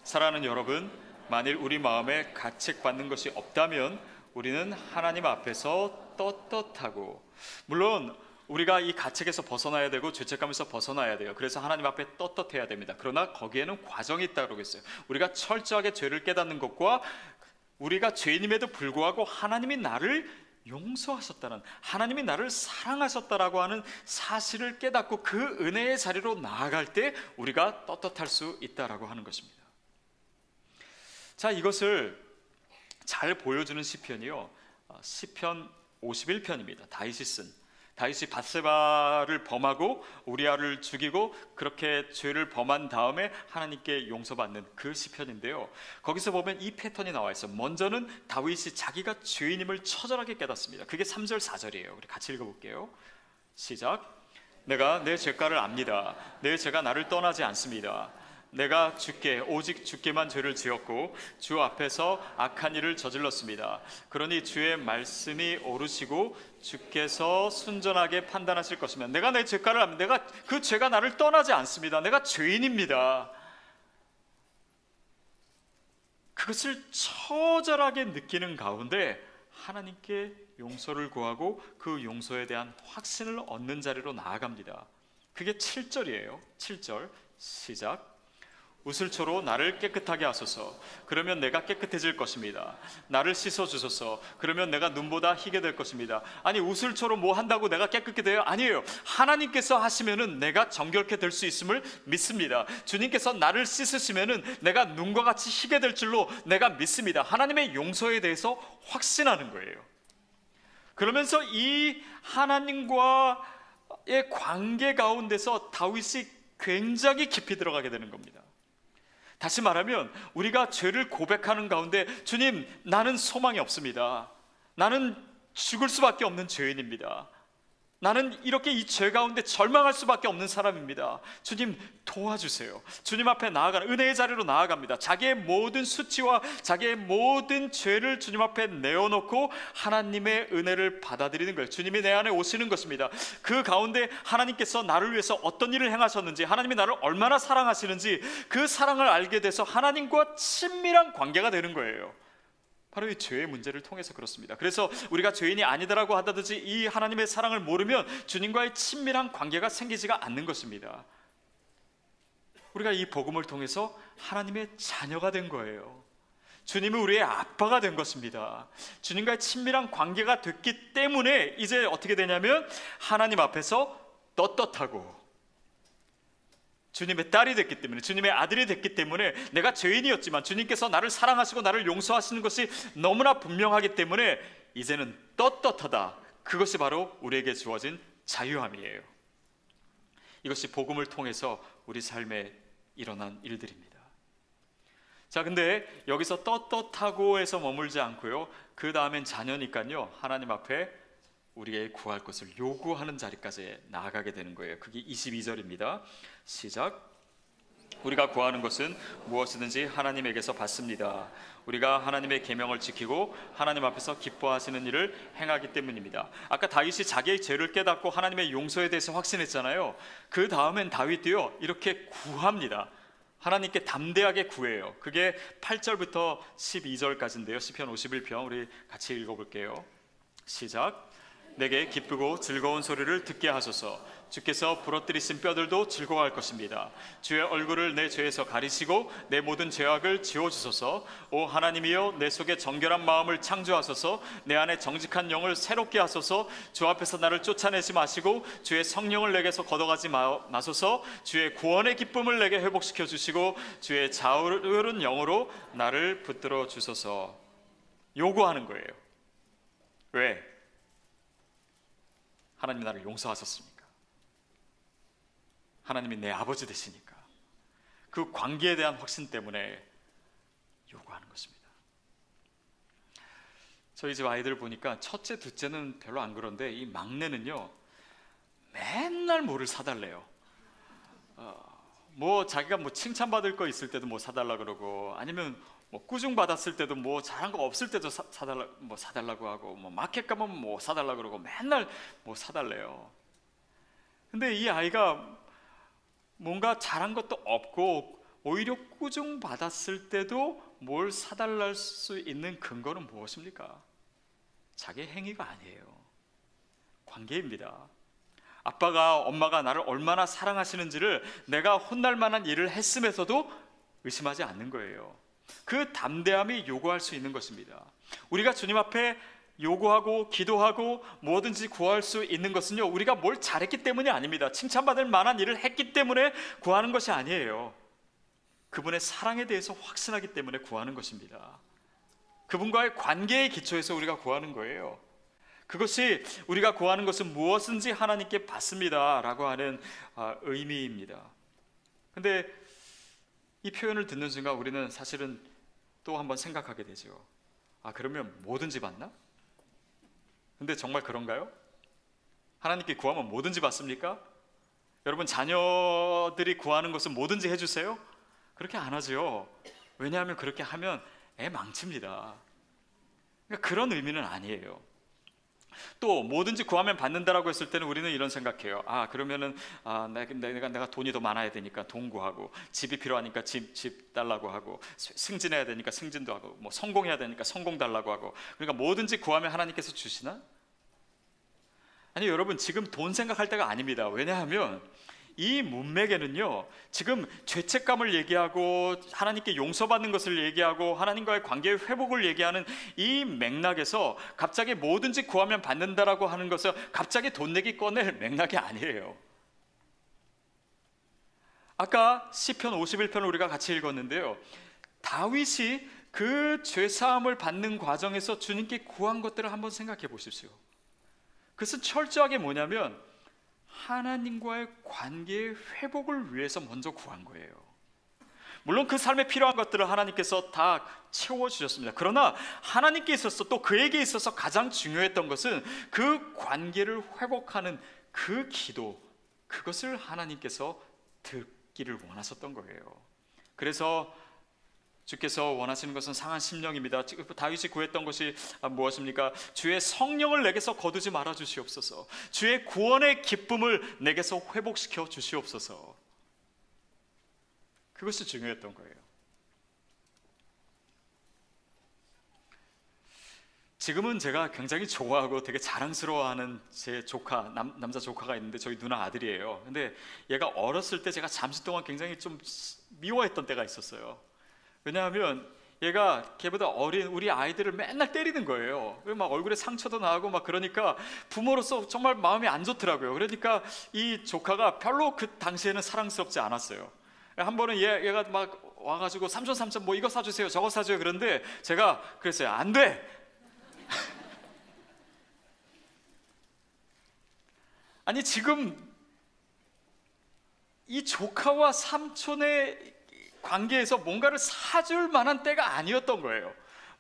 사랑하는 여러분, 만일 우리 마음에 가책받는 것이 없다면 우리는 하나님 앞에서 떳떳하고, 물론 우리가 이 가책에서 벗어나야 되고 죄책감에서 벗어나야 돼요. 그래서 하나님 앞에 떳떳해야 됩니다. 그러나 거기에는 과정이 있다고 그랬어요. 우리가 철저하게 죄를 깨닫는 것과 우리가 죄인임에도 불구하고 하나님이 나를 용서하셨다는, 하나님이 나를 사랑하셨다라고 하는 사실을 깨닫고 그 은혜의 자리로 나아갈 때 우리가 떳떳할 수 있다라고 하는 것입니다. 자, 이것을 잘 보여주는 시편이요, 시편 51편입니다. 다윗이 밧세바를 범하고 우리아를 죽이고 그렇게 죄를 범한 다음에 하나님께 용서받는 그 시편인데요, 거기서 보면 이 패턴이 나와 있어요. 먼저는 다윗이 자기가 죄인임을 처절하게 깨닫습니다. 그게 3절 4절이에요. 우리 같이 읽어볼게요. 시작. 내가 내 죄가를 압니다. 내 죄가 나를 떠나지 않습니다. 내가 오직 주께만 죄를 지었고 주 앞에서 악한 일을 저질렀습니다. 그러니 주의 말씀이 옳으시고 주께서 순전하게 판단하실 것이면 내가 내 죄가를 압니다. 내가 그 죄가 나를 떠나지 않습니다. 내가 죄인입니다. 그것을 처절하게 느끼는 가운데 하나님께 용서를 구하고 그 용서에 대한 확신을 얻는 자리로 나아갑니다. 그게 7절이에요. 7절 시작. 우슬초로 나를 깨끗하게 하소서. 그러면 내가 깨끗해질 것입니다. 나를 씻어주소서. 그러면 내가 눈보다 희게 될 것입니다. 아니, 우슬초로 뭐 한다고 내가 깨끗게 돼요? 아니에요. 하나님께서 하시면은 내가 정결케 될 수 있음을 믿습니다. 주님께서 나를 씻으시면은 내가 눈과 같이 희게 될 줄로 내가 믿습니다. 하나님의 용서에 대해서 확신하는 거예요. 그러면서 이 하나님과의 관계 가운데서 다윗이 굉장히 깊이 들어가게 되는 겁니다. 다시 말하면 우리가 죄를 고백하는 가운데 주님, 나는 소망이 없습니다. 나는 죽을 수밖에 없는 죄인입니다. 나는 이렇게 이 죄 가운데 절망할 수밖에 없는 사람입니다. 주님 도와주세요. 주님 앞에 나아가는 은혜의 자리로 나아갑니다. 자기의 모든 수치와 자기의 모든 죄를 주님 앞에 내어놓고 하나님의 은혜를 받아들이는 거예요. 주님이 내 안에 오시는 것입니다. 그 가운데 하나님께서 나를 위해서 어떤 일을 행하셨는지, 하나님이 나를 얼마나 사랑하시는지 그 사랑을 알게 돼서 하나님과 친밀한 관계가 되는 거예요. 바로 이 죄의 문제를 통해서 그렇습니다. 그래서 우리가 죄인이 아니다라고 하다든지 이 하나님의 사랑을 모르면 주님과의 친밀한 관계가 생기지가 않는 것입니다. 우리가 이 복음을 통해서 하나님의 자녀가 된 거예요. 주님이 우리의 아빠가 된 것입니다. 주님과의 친밀한 관계가 됐기 때문에 이제 어떻게 되냐면 하나님 앞에서 떳떳하고 주님의 딸이 됐기 때문에, 주님의 아들이 됐기 때문에, 내가 죄인이었지만 주님께서 나를 사랑하시고 나를 용서하시는 것이 너무나 분명하기 때문에 이제는 떳떳하다. 그것이 바로 우리에게 주어진 자유함이에요. 이것이 복음을 통해서 우리 삶에 일어난 일들입니다. 자, 근데 여기서 떳떳하고에서 머물지 않고요, 그 다음엔 자녀니까요, 하나님 앞에 우리에게 구할 것을 요구하는 자리까지 나아가게 되는 거예요. 그게 22절입니다. 시작. 우리가 구하는 것은 무엇이든지 하나님에게서 받습니다. 우리가 하나님의 계명을 지키고 하나님 앞에서 기뻐하시는 일을 행하기 때문입니다. 아까 다윗이 자기의 죄를 깨닫고 하나님의 용서에 대해서 확신했잖아요. 그 다음엔 다윗도요, 이렇게 구합니다. 하나님께 담대하게 구해요. 그게 8절부터 12절까지인데요. 시편 51편 우리 같이 읽어볼게요. 시작. 내게 기쁘고 즐거운 소리를 듣게 하소서. 주께서 부러뜨리신 뼈들도 즐거워할 것입니다. 주의 얼굴을 내 죄에서 가리시고 내 모든 죄악을 지워주소서. 오 하나님이여, 내 속에 정결한 마음을 창조하소서. 내 안에 정직한 영을 새롭게 하소서. 주 앞에서 나를 쫓아내지 마시고 주의 성령을 내게서 걷어가지 마소서. 주의 구원의 기쁨을 내게 회복시켜 주시고 주의 자우른 영으로 나를 붙들어 주소서. 요구하는 거예요. 왜? 하나님이 나를 용서하셨습니까? 하나님이 내 아버지 되시니까. 그 관계에 대한 확신 때문에 요구하는 것입니다. 저희 집 아이들 보니까 첫째, 둘째는 별로 안 그런데 이 막내는요, 맨날 뭐를 사달래요. 뭐 자기가 뭐 칭찬받을 거 있을 때도 뭐 사달라 그러고, 아니면 뭐 꾸중 받았을 때도 뭐 잘한 거 없을 때도 사달라고 하고, 뭐 마켓 가면 뭐 사달라 그러고 맨날 뭐 사달래요. 근데 이 아이가 뭔가 잘한 것도 없고 오히려 꾸중 받았을 때도 뭘 사달랄 수 있는 근거는 무엇입니까? 자기의 행위가 아니에요. 관계입니다. 아빠가 엄마가 나를 얼마나 사랑하시는지를 내가 혼날 만한 일을 했음에서도 의심하지 않는 거예요. 그 담대함이 요구할 수 있는 것입니다. 우리가 주님 앞에 요구하고 기도하고 뭐든지 구할 수 있는 것은요, 우리가 뭘 잘했기 때문이 아닙니다. 칭찬받을 만한 일을 했기 때문에 구하는 것이 아니에요. 그분의 사랑에 대해서 확신하기 때문에 구하는 것입니다. 그분과의 관계의 기초에서 우리가 구하는 거예요. 그것이 우리가 구하는 것은 무엇인지 하나님께 받습니다 라고 하는 의미입니다. 근데 이 표현을 듣는 순간 우리는 사실은 또 한번 생각하게 되죠. 그러면 뭐든지 받나? 근데 정말 그런가요? 하나님께 구하면 뭐든지 받습니까? 여러분, 자녀들이 구하는 것은 뭐든지 해주세요? 그렇게 안 하죠. 왜냐하면 그렇게 하면 애 망칩니다. 그러니까 그런 의미는 아니에요. 또 뭐든지 구하면 받는다라고 했을 때는 우리는 이런 생각해요. 그러면은 내가 돈이 더 많아야 되니까 돈 구하고, 집이 필요하니까 집 달라고 하고, 승진해야 되니까 승진도 하고, 뭐 성공해야 되니까 성공 달라고 하고. 그러니까 뭐든지 구하면 하나님께서 주시나? 아니, 여러분, 지금 돈 생각할 때가 아닙니다. 왜냐하면 이 문맥에는요, 지금 죄책감을 얘기하고 하나님께 용서받는 것을 얘기하고 하나님과의 관계의 회복을 얘기하는 이 맥락에서 갑자기 뭐든지 구하면 받는다라고 하는 것은 갑자기 돈 내기 꺼낼 맥락이 아니에요. 아까 시편 51편을 우리가 같이 읽었는데요, 다윗이 그 죄사함을 받는 과정에서 주님께 구한 것들을 한번 생각해 보십시오. 그것은 철저하게 뭐냐면 하나님과의 관계의 회복을 위해서 먼저 구한 거예요. 물론 그 삶에 필요한 것들을 하나님께서 다 채워주셨습니다. 그러나 하나님께 있어서 또 그에게 있어서 가장 중요했던 것은 그 관계를 회복하는 그 기도, 그것을 하나님께서 듣기를 원하셨던 거예요. 그래서 주께서 원하시는 것은 상한 심령입니다. 다윗이 구했던 것이 무엇입니까? 주의 성령을 내게서 거두지 말아 주시옵소서. 주의 구원의 기쁨을 내게서 회복시켜 주시옵소서. 그것이 중요했던 거예요. 지금은 제가 굉장히 좋아하고 되게 자랑스러워하는 제 조카, 남자 조카가 있는데 저희 누나 아들이에요. 근데 얘가 어렸을 때 제가 잠시 동안 굉장히 좀 미워했던 때가 있었어요. 왜냐하면 얘가 걔보다 어린 우리 아이들을 맨날 때리는 거예요. 막 얼굴에 상처도 나고 막 그러니까 부모로서 정말 마음이 안 좋더라고요. 그러니까 이 조카가 별로 그 당시에는 사랑스럽지 않았어요. 한 번은 얘가 막 와가지고 삼촌 뭐 이거 사주세요 저거 사줘요. 그런데 제가 그랬어요. 안 돼. 아니 지금 이 조카와 삼촌의 관계에서 뭔가를 사줄 만한 때가 아니었던 거예요.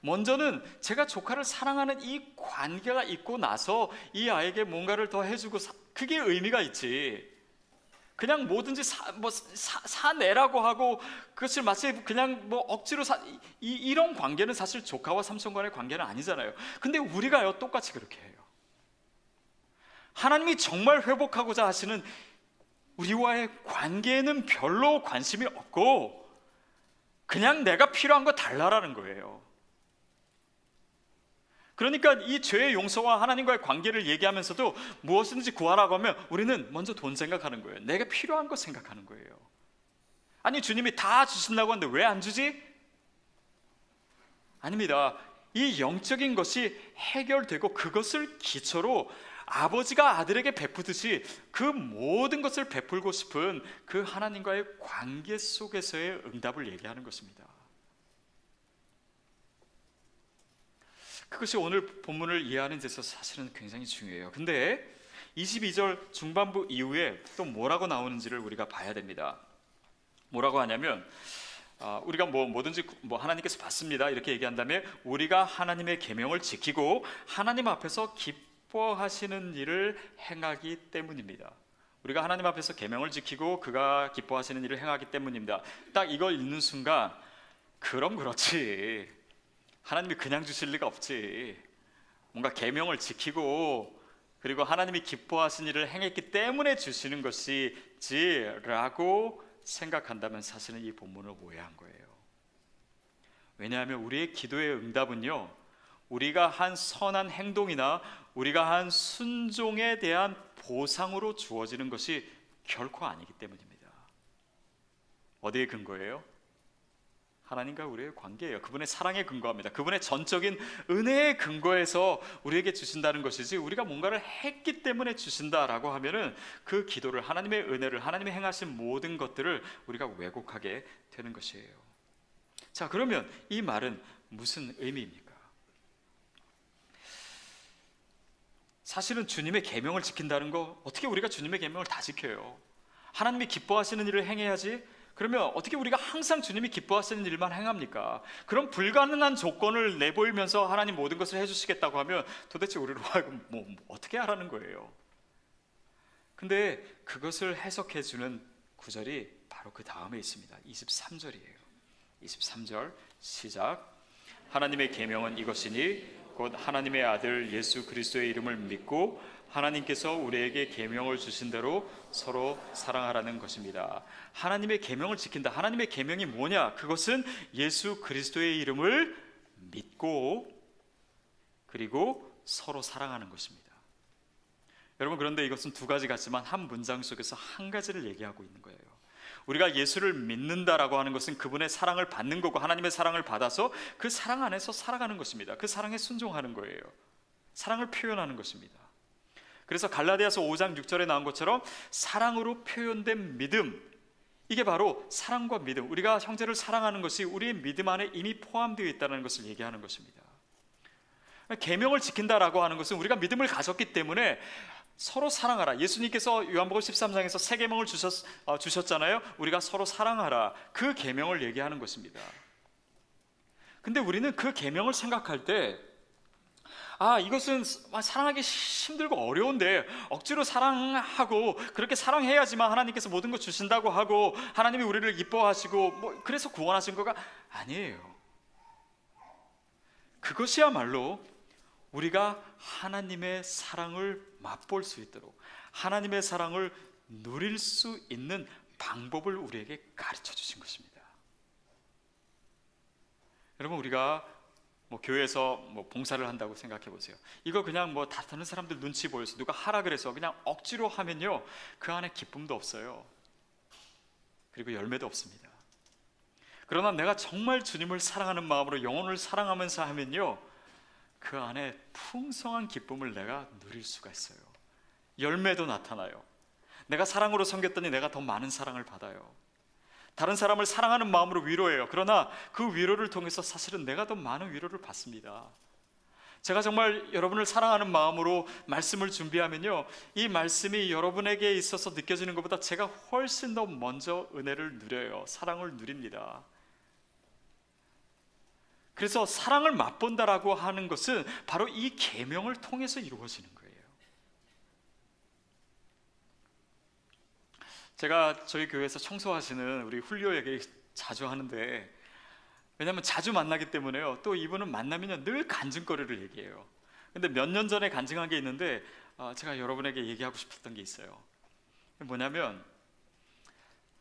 먼저는 제가 조카를 사랑하는 이 관계가 있고 나서 이 아이에게 뭔가를 더 해주고 그게 의미가 있지. 그냥 뭐든지 사내라고 하고 그것을 마치 그냥 뭐 억지로 이런 관계는 사실 조카와 삼촌 간의 관계는 아니잖아요. 근데 우리가요 똑같이 그렇게 해요. 하나님이 정말 회복하고자 하시는 우리와의 관계에는 별로 관심이 없고 그냥 내가 필요한 거 달라라는 거예요. 그러니까 이 죄의 용서와 하나님과의 관계를 얘기하면서도 무엇이든지 구하라고 하면 우리는 먼저 돈 생각하는 거예요. 내가 필요한 거 생각하는 거예요. 아니 주님이 다 주신다고 하는데 왜 안 주지? 아닙니다. 이 영적인 것이 해결되고 그것을 기초로 아버지가 아들에게 베푸듯이 그 모든 것을 베풀고 싶은 그 하나님과의 관계 속에서의 응답을 얘기하는 것입니다. 그것이 오늘 본문을 이해하는 데서 사실은 굉장히 중요해요. 근데 22절 중반부 이후에 또 뭐라고 나오는지를 우리가 봐야 됩니다. 뭐라고 하냐면 우리가 뭐든지 하나님께서 받습니다 이렇게 얘기한 다음에 우리가 하나님의 계명을 지키고 하나님 앞에서 기뻐하시는 일을 행하기 때문입니다. 우리가 하나님 앞에서 계명을 지키고 그가 기뻐하시는 일을 행하기 때문입니다. 딱 이걸 읽는 순간 그럼 그렇지, 하나님이 그냥 주실 리가 없지, 뭔가 계명을 지키고 그리고 하나님이 기뻐하시는 일을 행했기 때문에 주시는 것이지 라고 생각한다면 사실은 이 본문을 오해한 거예요. 왜냐하면 우리의 기도의 응답은요 우리가 한 선한 행동이나 우리가 한 순종에 대한 보상으로 주어지는 것이 결코 아니기 때문입니다. 어디에 근거예요? 하나님과 우리의 관계예요. 그분의 사랑에 근거합니다. 그분의 전적인 은혜에 근거해서 우리에게 주신다는 것이지 우리가 뭔가를 했기 때문에 주신다라고 하면은 그 기도를, 하나님의 은혜를, 하나님이 행하신 모든 것들을 우리가 왜곡하게 되는 것이에요. 자, 그러면 이 말은 무슨 의미입니까? 사실은 주님의 계명을 지킨다는 거, 어떻게 우리가 주님의 계명을 다 지켜요? 하나님이 기뻐하시는 일을 행해야지. 그러면 어떻게 우리가 항상 주님이 기뻐하시는 일만 행합니까? 그런 불가능한 조건을 내보이면서 하나님 모든 것을 해주시겠다고 하면 도대체 우리로 하여금 어떻게 하라는 거예요? 근데 그것을 해석해주는 구절이 바로 그 다음에 있습니다. 23절이에요. 23절 시작. 하나님의 계명은 이것이니 곧 하나님의 아들 예수 그리스도의 이름을 믿고 하나님께서 우리에게 계명을 주신 대로 서로 사랑하라는 것입니다. 하나님의 계명을 지킨다. 하나님의 계명이 뭐냐? 그것은 예수 그리스도의 이름을 믿고 그리고 서로 사랑하는 것입니다. 여러분, 그런데 이것은 두 가지 같지만 한 문장 속에서 한 가지를 얘기하고 있는 거예요. 우리가 예수를 믿는다라고 하는 것은 그분의 사랑을 받는 거고 하나님의 사랑을 받아서 그 사랑 안에서 살아가는 것입니다. 그 사랑에 순종하는 거예요. 사랑을 표현하는 것입니다. 그래서 갈라디아서 5장 6절에 나온 것처럼 사랑으로 표현된 믿음, 이게 바로 사랑과 믿음, 우리가 형제를 사랑하는 것이 우리의 믿음 안에 이미 포함되어 있다는 것을 얘기하는 것입니다. 계명을 지킨다라고 하는 것은 우리가 믿음을 가졌기 때문에 서로 사랑하라. 예수님께서 요한복음 13장에서 세 계명을 주셨잖아요. 우리가 서로 사랑하라. 그 계명을 얘기하는 것입니다. 근데 우리는 그 계명을 생각할 때 이것은 사랑하기 힘들고 어려운데 억지로 사랑하고 그렇게 사랑해야지만 하나님께서 모든 것 주신다고 하고 하나님이 우리를 이뻐하시고 그래서 구원하신 거가 아니에요. 그것이야말로 우리가 하나님의 사랑을 맛볼 수 있도록 하나님의 사랑을 누릴 수 있는 방법을 우리에게 가르쳐 주신 것입니다. 여러분, 우리가 교회에서 봉사를 한다고 생각해 보세요. 이거 그냥 다른 사람들 눈치 보여서 누가 하라 그래서 그냥 억지로 하면요, 그 안에 기쁨도 없어요. 그리고 열매도 없습니다. 그러나 내가 정말 주님을 사랑하는 마음으로 영혼을 사랑하면서 하면요, 그 안에 풍성한 기쁨을 내가 누릴 수가 있어요. 열매도 나타나요. 내가 사랑으로 섬겼더니 내가 더 많은 사랑을 받아요. 다른 사람을 사랑하는 마음으로 위로해요. 그러나 그 위로를 통해서 사실은 내가 더 많은 위로를 받습니다. 제가 정말 여러분을 사랑하는 마음으로 말씀을 준비하면요, 이 말씀이 여러분에게 있어서 느껴지는 것보다 제가 훨씬 더 먼저 은혜를 누려요. 사랑을 누립니다. 그래서 사랑을 맛본다라고 하는 것은 바로 이 계명을 통해서 이루어지는 거예요. 제가 저희 교회에서 청소하시는 우리 훌리오에게 자주 하는데, 왜냐하면 자주 만나기 때문에요. 또 이분은 만나면 늘 간증거리를 얘기해요. 근데 몇 년 전에 간증한 게 있는데 제가 여러분에게 얘기하고 싶었던 게 있어요. 뭐냐면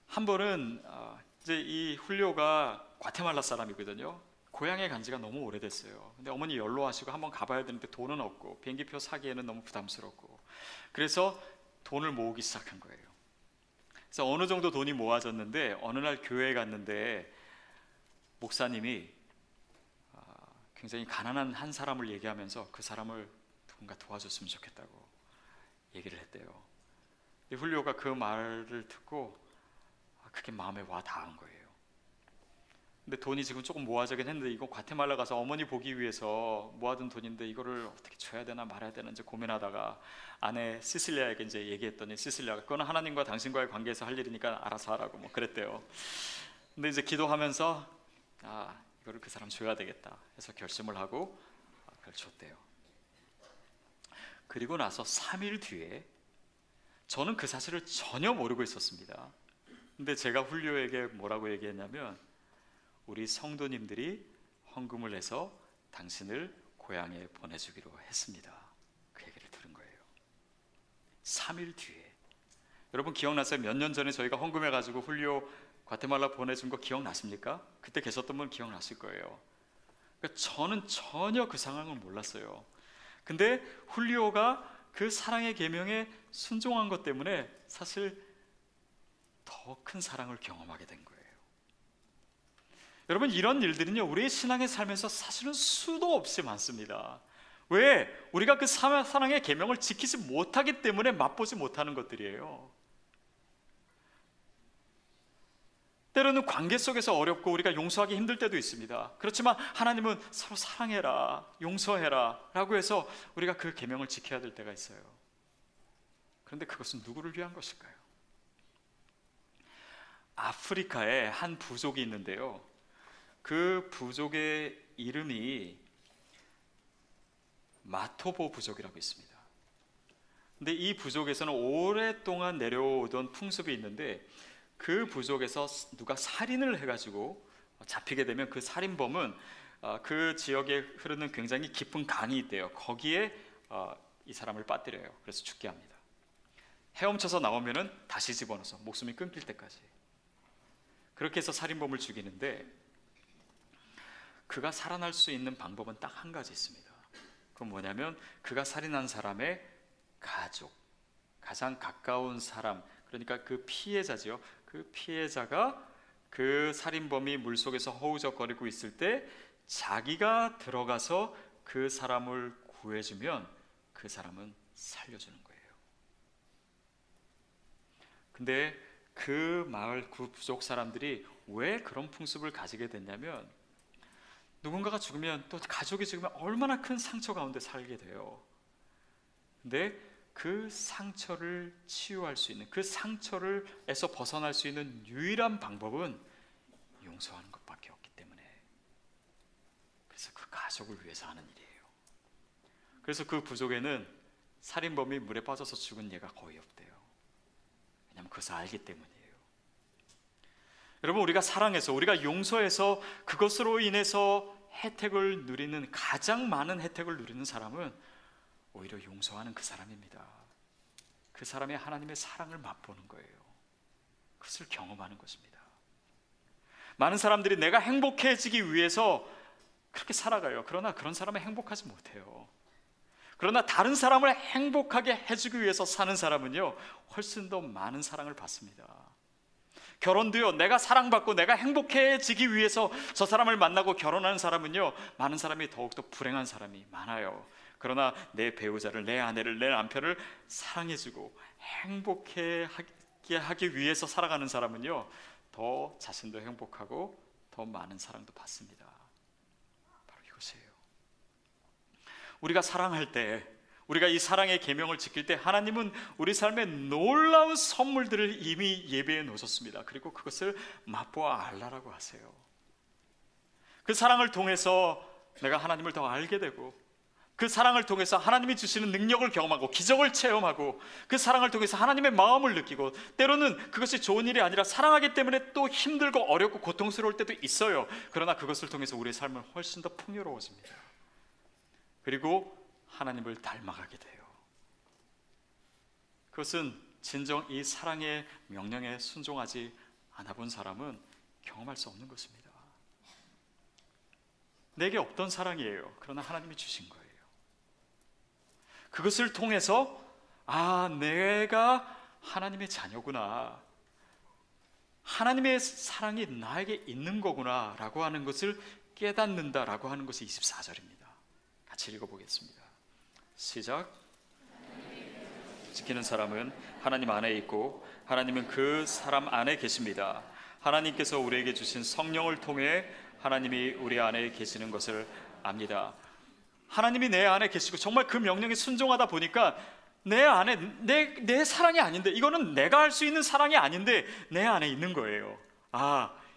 한 번은 이제 이 훌리오가 과테말라 사람이거든요. 고향에 간 지가 너무 오래됐어요. 근데 어머니 연로하시고 한번 가봐야 되는데 돈은 없고 비행기표 사기에는 너무 부담스럽고, 그래서 돈을 모으기 시작한 거예요. 그래서 어느 정도 돈이 모아졌는데 어느 날 교회에 갔는데 목사님이 굉장히 가난한 한 사람을 얘기하면서 그 사람을 누군가 도와줬으면 좋겠다고 얘기를 했대요. 훌리오가 그 말을 듣고 그게 마음에 와 닿은 거예요. 근데 돈이 지금 조금 모아지긴 했는데 이거 과테말라 가서 어머니 보기 위해서 모아둔 돈인데 이거를 어떻게 줘야 되나 말아야 되나 이제 고민하다가 아내 시실리아에게 이제 얘기했더니 시실리아가 그건 하나님과 당신과의 관계에서 할 일이니까 알아서 하라고 그랬대요. 근데 이제 기도하면서 이거를 그 사람 줘야 되겠다 해서 결심을 하고 그걸 줬대요. 그리고 나서 3일 뒤에 저는 그 사실을 전혀 모르고 있었습니다. 근데 제가 훌리오에게 뭐라고 얘기했냐면, 우리 성도님들이 헌금을 해서 당신을 고향에 보내주기로 했습니다. 그 얘기를 들은 거예요. 3일 뒤에. 여러분 기억나세요? 몇 년 전에 저희가 헌금해가지고 훌리오 과테말라 보내준 거 기억나십니까? 그때 계셨던 분 기억나실 거예요. 그러니까 저는 전혀 그 상황을 몰랐어요. 근데 훌리오가 그 사랑의 계명에 순종한 것 때문에 사실 더 큰 사랑을 경험하게 된 거예요. 여러분, 이런 일들은요, 우리의 신앙의 삶에서 사실은 수도 없이 많습니다. 왜? 우리가 그 사랑의 계명을 지키지 못하기 때문에 맛보지 못하는 것들이에요. 때로는 관계 속에서 어렵고 우리가 용서하기 힘들 때도 있습니다. 그렇지만 하나님은 서로 사랑해라, 용서해라 라고 해서 우리가 그 계명을 지켜야 될 때가 있어요. 그런데 그것은 누구를 위한 것일까요? 아프리카에 한 부족이 있는데요, 그 부족의 이름이 마토보 부족이라고 있습니다. 근데 이 부족에서는 오랫동안 내려오던 풍습이 있는데, 그 부족에서 누가 살인을 해가지고 잡히게 되면 그 살인범은 그 지역에 흐르는 굉장히 깊은 강이 있대요. 거기에 이 사람을 빠뜨려요. 그래서 죽게 합니다. 헤엄쳐서 나오면은 다시 집어넣어서 목숨이 끊길 때까지 그렇게 해서 살인범을 죽이는데, 그가 살아날 수 있는 방법은 딱 한 가지 있습니다. 그건 뭐냐면 그가 살인한 사람의 가족, 가장 가까운 사람, 그러니까 그 피해자지요. 그 피해자가 그 살인범이 물속에서 허우적거리고 있을 때 자기가 들어가서 그 사람을 구해주면 그 사람은 살려주는 거예요. 근데 그 마을, 그 부족 사람들이 왜 그런 풍습을 가지게 됐냐면, 누군가가 죽으면 또 가족이 죽으면 얼마나 큰 상처 가운데 살게 돼요. 근데 그 상처를 치유할 수 있는, 그 상처를에서 벗어날 수 있는 유일한 방법은 용서하는 것밖에 없기 때문에, 그래서 그 가족을 위해서 하는 일이에요. 그래서 그 부족에는 살인범이 물에 빠져서 죽은 예가 거의 없대요. 왜냐하면 그것을 알기 때문이에요. 여러분, 우리가 사랑해서, 우리가 용서해서 그것으로 인해서 혜택을 누리는, 가장 많은 혜택을 누리는 사람은 오히려 용서하는 그 사람입니다. 그 사람이 하나님의 사랑을 맛보는 거예요. 그것을 경험하는 것입니다. 많은 사람들이 내가 행복해지기 위해서 그렇게 살아가요. 그러나 그런 사람은 행복하지 못해요. 그러나 다른 사람을 행복하게 해주기 위해서 사는 사람은요, 훨씬 더 많은 사랑을 받습니다. 결혼도요, 내가 사랑받고 내가 행복해지기 위해서 저 사람을 만나고 결혼하는 사람은요, 많은 사람이 더욱더 불행한 사람이 많아요. 그러나 내 배우자를, 내 아내를, 내 남편을 사랑해주고 행복해 하기 위해서 살아가는 사람은요, 더 자신도 행복하고 더 많은 사랑도 받습니다. 바로 이것이에요. 우리가 사랑할 때, 우리가 이 사랑의 계명을 지킬 때 하나님은 우리 삶에 놀라운 선물들을 이미 예배해 놓으셨습니다. 그리고 그것을 맛보아 알라라고 하세요. 그 사랑을 통해서 내가 하나님을 더 알게 되고, 그 사랑을 통해서 하나님이 주시는 능력을 경험하고 기적을 체험하고, 그 사랑을 통해서 하나님의 마음을 느끼고, 때로는 그것이 좋은 일이 아니라 사랑하기 때문에 또 힘들고 어렵고 고통스러울 때도 있어요. 그러나 그것을 통해서 우리의 삶은 훨씬 더 풍요로워집니다. 그리고 하나님을 닮아가게 돼요. 그것은 진정 이 사랑의 명령에 순종하지 않아 본 사람은 경험할 수 없는 것입니다. 내게 없던 사랑이에요. 그러나 하나님이 주신 거예요. 그것을 통해서 내가 하나님의 자녀구나, 하나님의 사랑이 나에게 있는 거구나 라고 하는 것을 깨닫는다라고 하는 것이 24절입니다. 같이 읽어보겠습니다. 시작. 지키는 사람은 하나님 안에 있고 하나님은 그 사람 안에 계십니다. 하나님께서 우리에게 주신 성령을 통해 하나님이 우리 안에 계시는 것을 압니다. 하나님이 내 안에 계시고 정말 그 명령에 순종하다 보니까 내 안에 내 사랑이 아닌데, 이거는 내가 할 수 있는 사랑이 아닌데 내 안에 있는 거예요.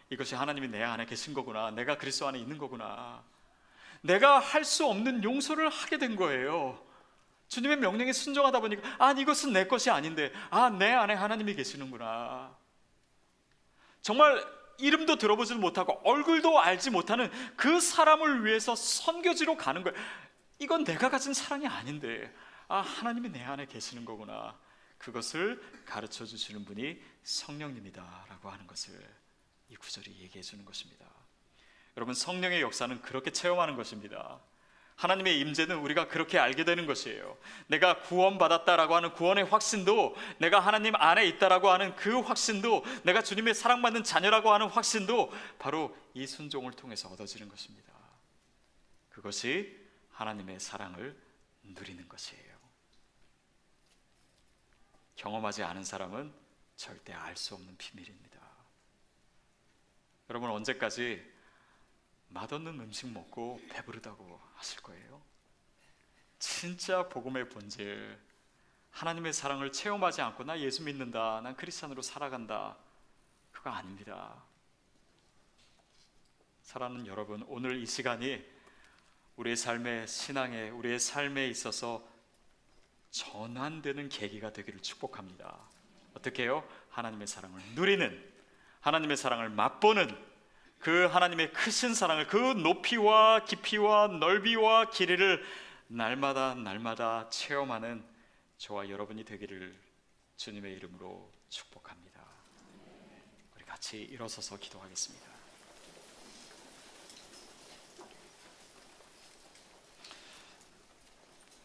이것이 하나님이 내 안에 계신 거구나, 내가 그리스도 안에 있는 거구나. 내가 할 수 없는 용서를 하게 된 거예요. 주님의 명령에 순종하다 보니까 이것은 내 것이 아닌데 내 안에 하나님이 계시는구나. 정말 이름도 들어보지도 못하고 얼굴도 알지 못하는 그 사람을 위해서 선교지로 가는 거예요. 이건 내가 가진 사랑이 아닌데 하나님이 내 안에 계시는 거구나. 그것을 가르쳐 주시는 분이 성령님이다 라고 하는 것을 이 구절이 얘기해 주는 것입니다. 여러분, 성령의 역사는 그렇게 체험하는 것입니다. 하나님의 임재는 우리가 그렇게 알게 되는 것이에요. 내가 구원받았다라고 하는 구원의 확신도, 내가 하나님 안에 있다라고 하는 그 확신도, 내가 주님의 사랑받는 자녀라고 하는 확신도 바로 이 순종을 통해서 얻어지는 것입니다. 그것이 하나님의 사랑을 누리는 것이에요. 경험하지 않은 사람은 절대 알 수 없는 비밀입니다. 여러분, 언제까지 맛없는 음식 먹고 배부르다고 하실 거예요? 진짜 복음의 본질, 하나님의 사랑을 체험하지 않고 나 예수 믿는다, 난 크리스찬으로 살아간다, 그거 아닙니다. 사랑하는 여러분, 오늘 이 시간이 우리의 삶의 신앙에, 우리의 삶에 있어서 전환되는 계기가 되기를 축복합니다. 어떻게 해요? 하나님의 사랑을 누리는, 하나님의 사랑을 맛보는, 그 하나님의 크신 사랑을, 그 높이와 깊이와 넓이와 길이를 날마다 체험하는 저와 여러분이 되기를 주님의 이름으로 축복합니다. 우리 같이 일어서서 기도하겠습니다.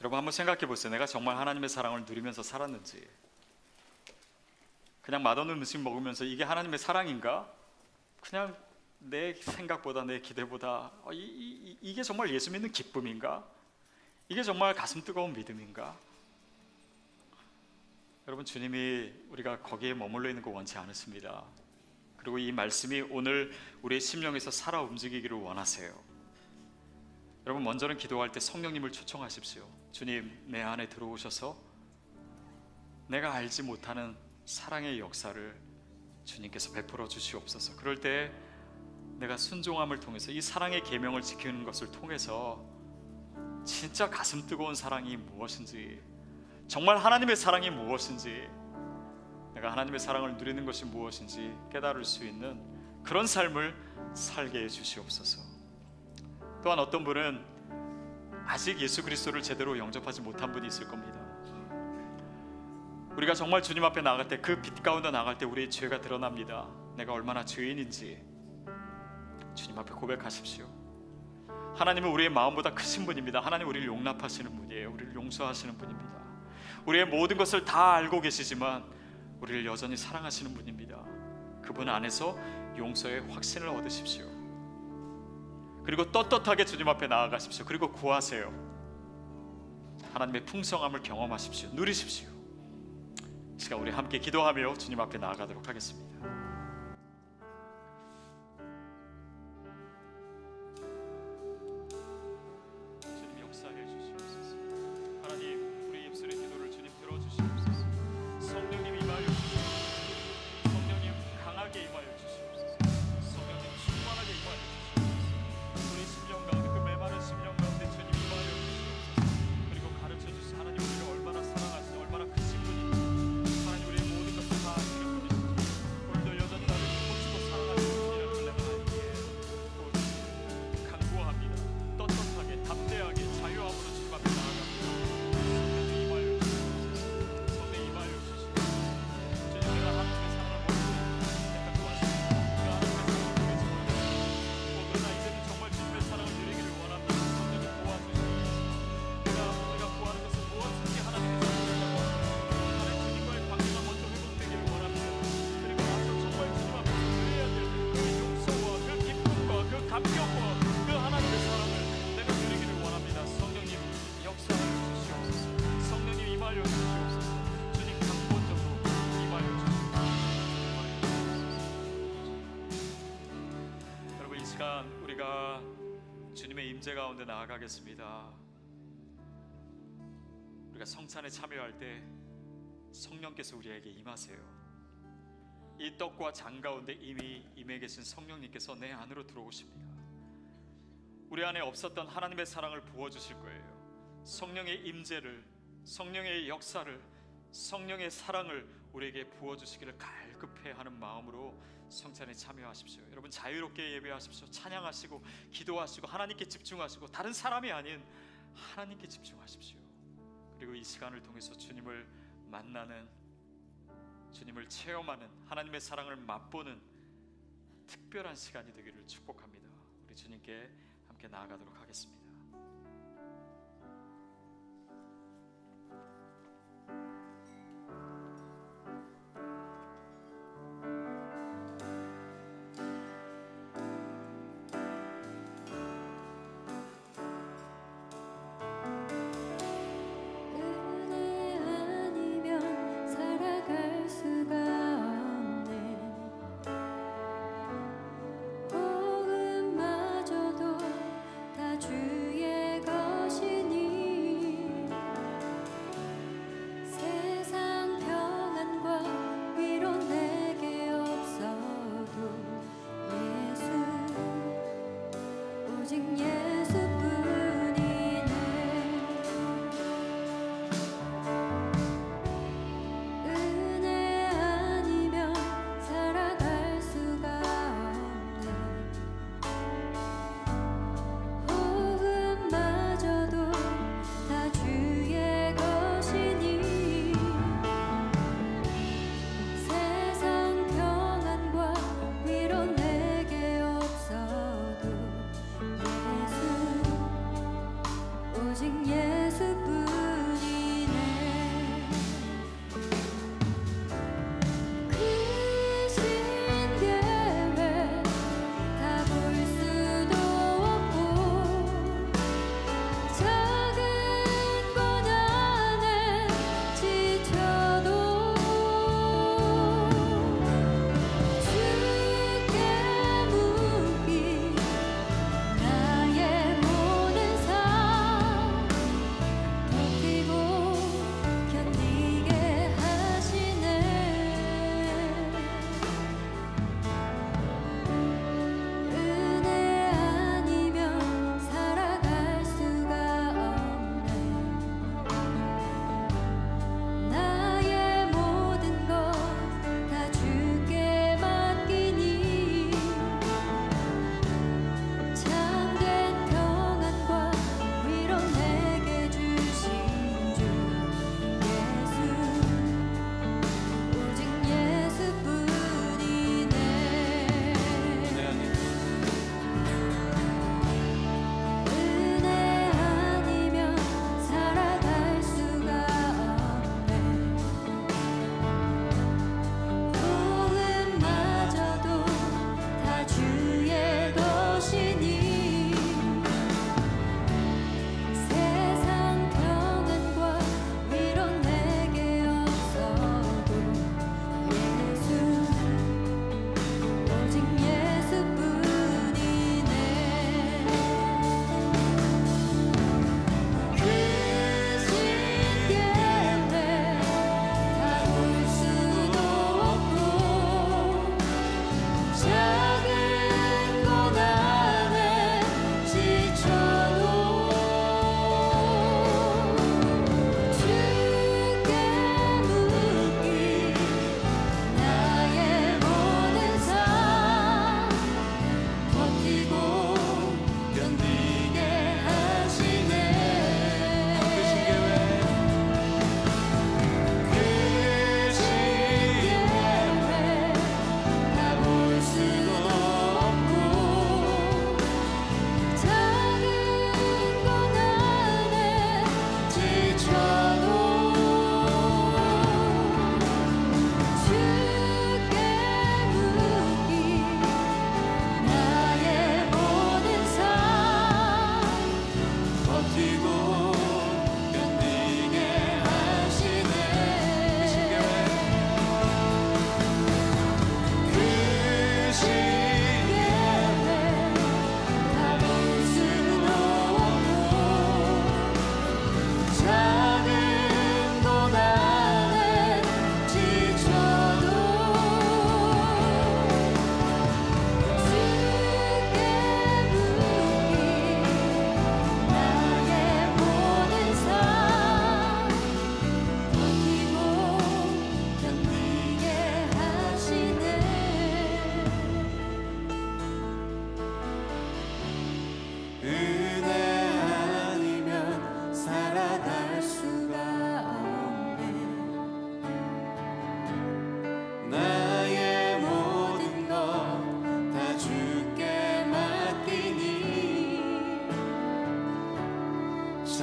여러분, 한번 생각해 보세요. 내가 정말 하나님의 사랑을 누리면서 살았는지. 그냥 맛없는 음식 먹으면서 이게 하나님의 사랑인가? 그냥 내 생각보다, 내 기대보다 이게 정말 예수 믿는 기쁨인가? 이게 정말 가슴 뜨거운 믿음인가? 여러분, 주님이 우리가 거기에 머물러 있는 거 원치 않으십니다. 그리고 이 말씀이 오늘 우리의 심령에서 살아 움직이기를 원하세요. 여러분, 먼저는 기도할 때 성령님을 초청하십시오. 주님, 내 안에 들어오셔서 내가 알지 못하는 사랑의 역사를 주님께서 베풀어 주시옵소서. 그럴 때 내가 순종함을 통해서 이 사랑의 계명을 지키는 것을 통해서 진짜 가슴 뜨거운 사랑이 무엇인지, 정말 하나님의 사랑이 무엇인지, 내가 하나님의 사랑을 누리는 것이 무엇인지 깨달을 수 있는 그런 삶을 살게 해 주시옵소서. 또한 어떤 분은 아직 예수 그리스도를 제대로 영접하지 못한 분이 있을 겁니다. 우리가 정말 주님 앞에 나갈 때, 그 빛 가운데 나갈 때 우리의 죄가 드러납니다. 내가 얼마나 죄인인지 주님 앞에 고백하십시오. 하나님은 우리의 마음보다 크신 분입니다. 하나님 우리를 용납하시는 분이에요. 우리를 용서하시는 분입니다. 우리의 모든 것을 다 알고 계시지만 우리를 여전히 사랑하시는 분입니다. 그분 안에서 용서의 확신을 얻으십시오. 그리고 떳떳하게 주님 앞에 나아가십시오. 그리고 구하세요. 하나님의 풍성함을 경험하십시오. 누리십시오. 이 시간 우리 함께 기도하며 주님 앞에 나아가도록 하겠습니다. 주님 역사해 주시옵소서. 하나님 우리 입술의 기도를 주님 들어주시옵소서. 성령님 임하여 주시옵소서. 성령님 강하게 임하여 주시옵소서. 성령님 충만하게 임하여 주시옵소서. 우리 심령 가운데, 그 메마른 심령 가운데 주님 임하여 주시옵소서. 그리고 가르쳐 주시옵소서. 하나님 우리를 얼마나 사랑하시고 얼마나 크신 분인지, 하나님 우리의 모든 것을 다 아시는 분이시지, 오늘도 여전히 나를 기뻐주고 사랑하시는 분이라는 걸 내가 알기에 간구합니다. 떳떳하게 담대하게 자유함으로 주님 앞에 나아갑니다. 성령님 임하여 주시옵소서. 성령 임하여 주시옵소서. 주님, 내가 하나님의 사랑을 모르고 택하고 왔습니다. 내가 하나님의 사랑을 누리지 못했습니다. 그러나 이제는 정말 주님의 사랑을 누리기를 원합니다. 성령님 도와주시옵소서. 내가 구하는 것은 무엇인지 하나님께서 주시라고 합니다. 하나님 주님과의 관계가 먼저 회복되기를 원합니다. 그리고 나서 정말 주님 앞에서 누려야 될 그 용서와 그 기쁨과 그 감격과 그 하나님의 사랑을 내가 누리기를 원합니다. 성령님 역사하여 주시옵소서. 성령님 임하여 주시옵소서. 주님 강권적으로 임하여 주시옵소서. 여러분, 이 시간 우리가 주님의 임재 가운데 나아가겠습니다. 우리가 성찬에 참여할 때 성령께서 우리에게 임하세요. 이 떡과 장 가운데 이미 임해 계신 성령님께서 내 안으로 들어오십니다. 우리 안에 없었던 하나님의 사랑을 부어주실 거예요. 성령의 임재를, 성령의 역사를, 성령의 사랑을 우리에게 부어주시기를 갈급해 하는 마음으로 성찬에 참여하십시오. 여러분, 자유롭게 예배하십시오. 찬양하시고 기도하시고 하나님께 집중하시고 다른 사람이 아닌 하나님께 집중하십시오. 그리고 이 시간을 통해서 주님을 만나는, 주님을 체험하는, 하나님의 사랑을 맛보는 특별한 시간이 되기를 축복합니다. 우리 주님께 함께 나아가도록 하겠습니다.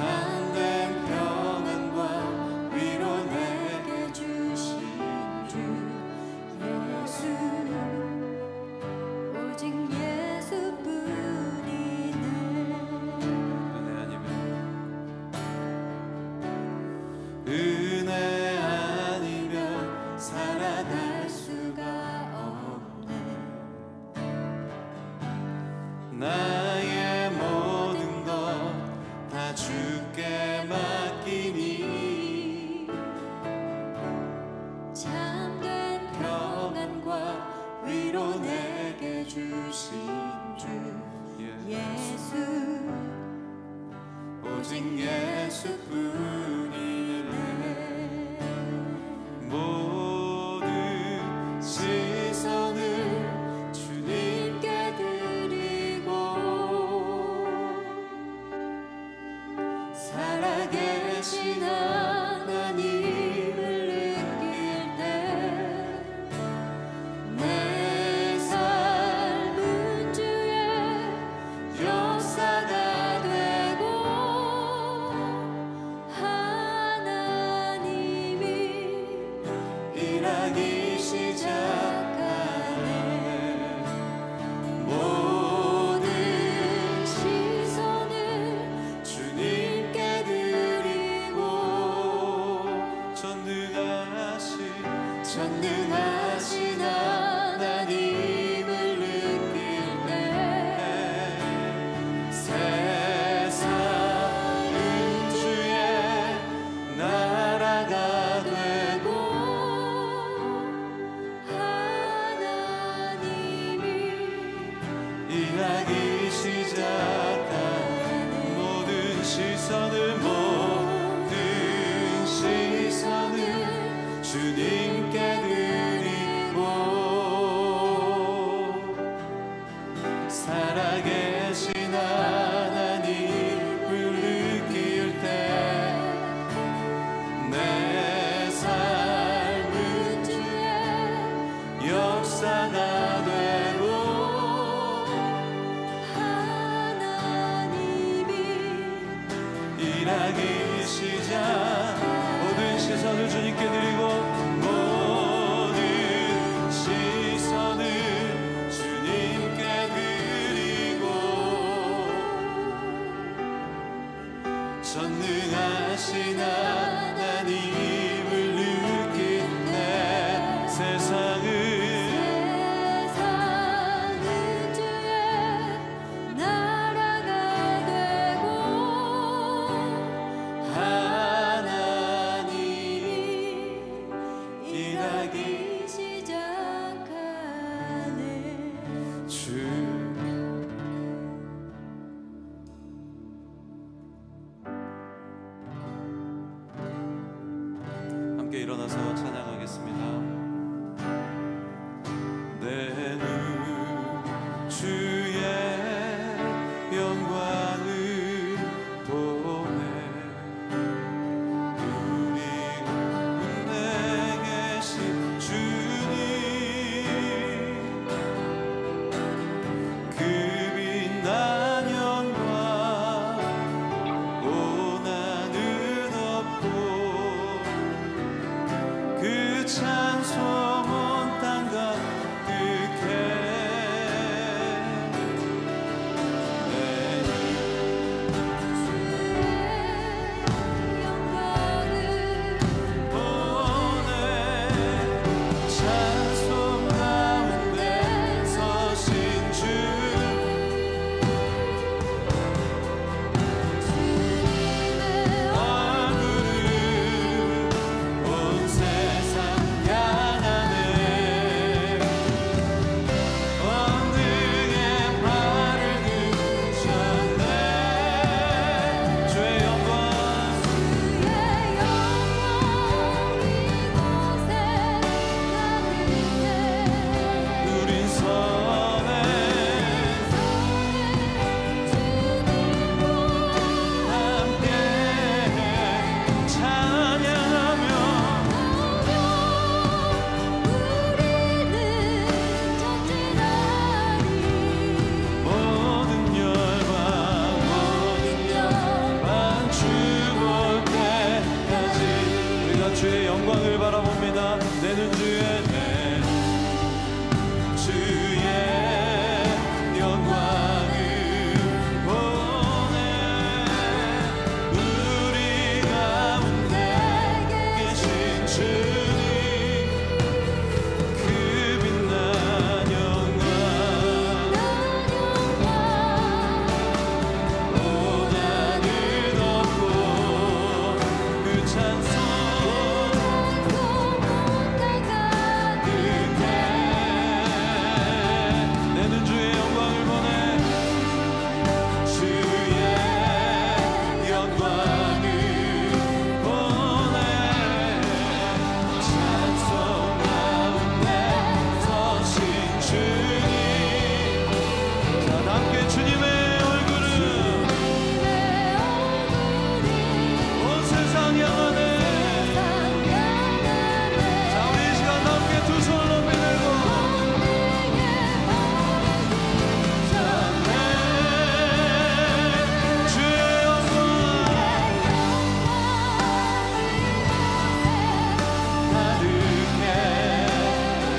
참된 평안과 위로 내게 주신 주 예수 오직 예수뿐이네. 은혜 아니면 살아갈 수가 없네. 나의 모든 것 다 주께 맡기니 참된 평안과 위로 내게 주신 주 예수 오직 예수뿐이네. 모든 시선을 주님께 드리고 살아계신 하나님을 느낄 때 내 삶은 주의 역사가 되고 하나님이 일하기 시작하네. 모든 시선을 주님께 드리고 전능하신 하나님을 느낄 때 세상은 주의 나라가 되고 하나님이 일하기 시작하는 모든 시선을 주님께 드리고 살아계신 하나님을 느낄 때 내 삶은 주의 역사가 되고 하나님이 일하기 시작. 모든 시선을 주님께 드리고 모든 시선을 주님께 드리고 전능하신 하나님을 느낀 내 세상은 주의 나라가 되고 하나님이 일하기 시작하네. 주 함께 일어나서 찬양하겠습니다. 내 눈 주의 영광을 보네. 우리 군대 계신 주님 그 빛난 영광 고난은 없고 그 찬송 영광을 바라봅니다. 내는 주의 영광을 보내. 우리 가운데 계신 주님 그 빛난 영광 고난을 덮고 그 찬송 내는 주의 영광을 보내. 주의 영광을 보내. 찬송 가운데 서신 주님. 자, 함께 주님의 얼굴을 온 세상 향하네. 자, 우리 이 시간 함께 두 손을 높이 들고 주의 영광 가득해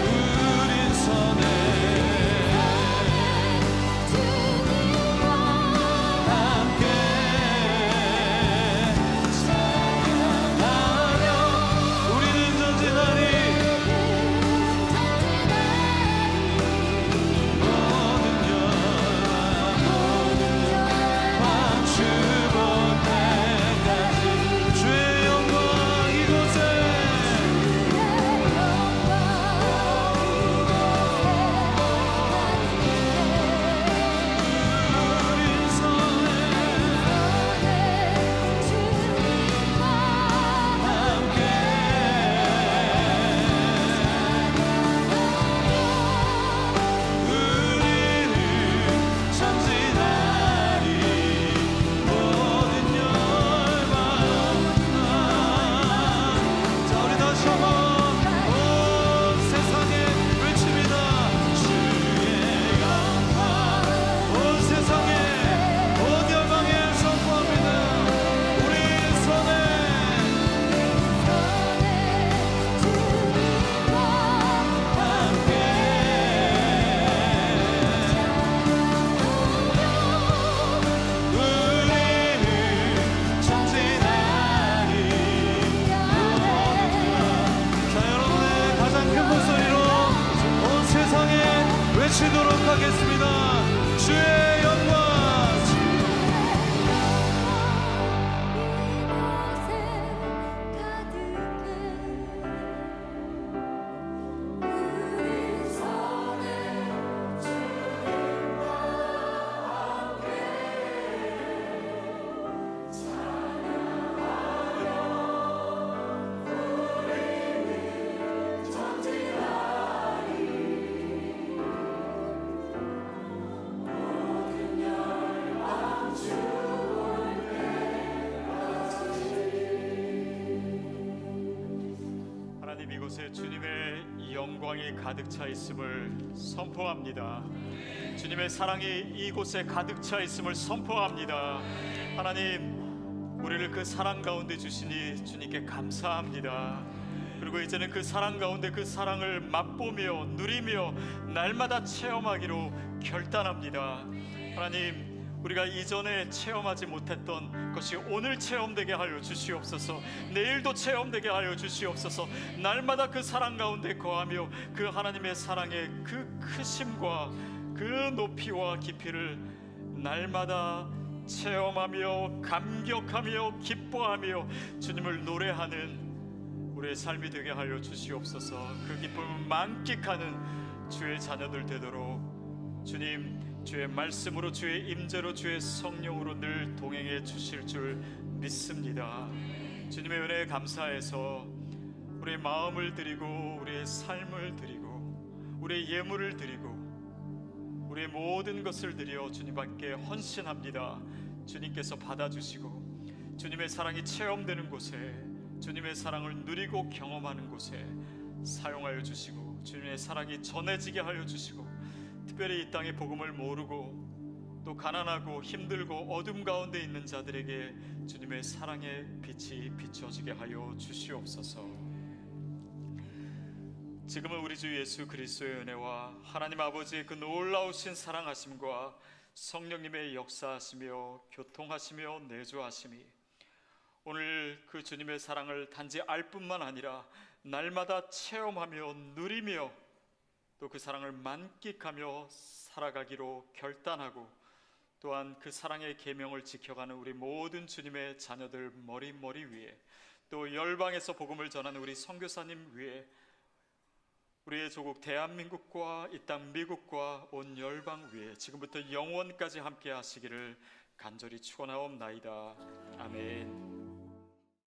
우린 선에 함께 찬양하며 우리는 전진하리. 모든 영광 주볼 때까지 주의 영광 이곳에 우린 선에 함께 우리는 전진하리. 모든 열방 자, 우리 다시 한번 온 세상에 외칩니다. 주의 영광 온 세상에 온 열방에 선포합니다. 우리 손에 함께 우리는 전진하리. 자, 여러분의 가장 큰 목소리로 온 세상에 외치도록 하겠습니다. 주의 영광 하나님, 이곳에 주님의 이 영광이 가득 차 있음을 선포합니다. 주님의 사랑이 이곳에 가득 차 있음을 선포합니다. 하나님, 우리를 그 사랑 가운데 주시니 주님께 감사합니다. 그리고 이제는 그 사랑 가운데 그 사랑을 맛보며 누리며 날마다 체험하기로 결단합니다. 하나님, 우리가 이전에 체험하지 못했던 것이 오늘 체험되게 하여 주시옵소서. 내일도 체험되게 하여 주시옵소서. 날마다 그 사랑 가운데 거하며 그 하나님의 사랑의 그 크심과 그 높이와 깊이를 날마다 체험하며 감격하며 기뻐하며 주님을 노래하는 우리의 삶이 되게 하여 주시옵소서. 그 기쁨을 만끽하는 주의 자녀들 되도록 주님, 주의 말씀으로, 주의 임재로, 주의 성령으로 늘 동행해 주실 줄 믿습니다. 주님의 은혜에 감사해서 우리의 마음을 드리고 우리의 삶을 드리고 우리의 예물을 드리고 우리의 모든 것을 드려 주님 앞에 헌신합니다. 주님께서 받아주시고 주님의 사랑이 체험되는 곳에, 주님의 사랑을 누리고 경험하는 곳에 사용하여 주시고 주님의 사랑이 전해지게 하여 주시고, 특별히 이 땅의 복음을 모르고 또 가난하고 힘들고 어둠 가운데 있는 자들에게 주님의 사랑의 빛이 비춰지게 하여 주시옵소서. 지금은 우리 주 예수 그리스도의 은혜와 하나님 아버지의 그 놀라우신 사랑하심과 성령님의 역사하시며 교통하시며 내주하심이 오늘 그 주님의 사랑을 단지 알 뿐만 아니라 날마다 체험하며 누리며 또 그 사랑을 만끽하며 살아가기로 결단하고 또한 그 사랑의 계명을 지켜가는 우리 모든 주님의 자녀들 머리 위에 또 열방에서 복음을 전하는 우리 선교사님 위에 우리의 조국 대한민국과 이 땅 미국과 온 열방 위에 지금부터 영원까지 함께 하시기를 간절히 축원하옵나이다. 아멘.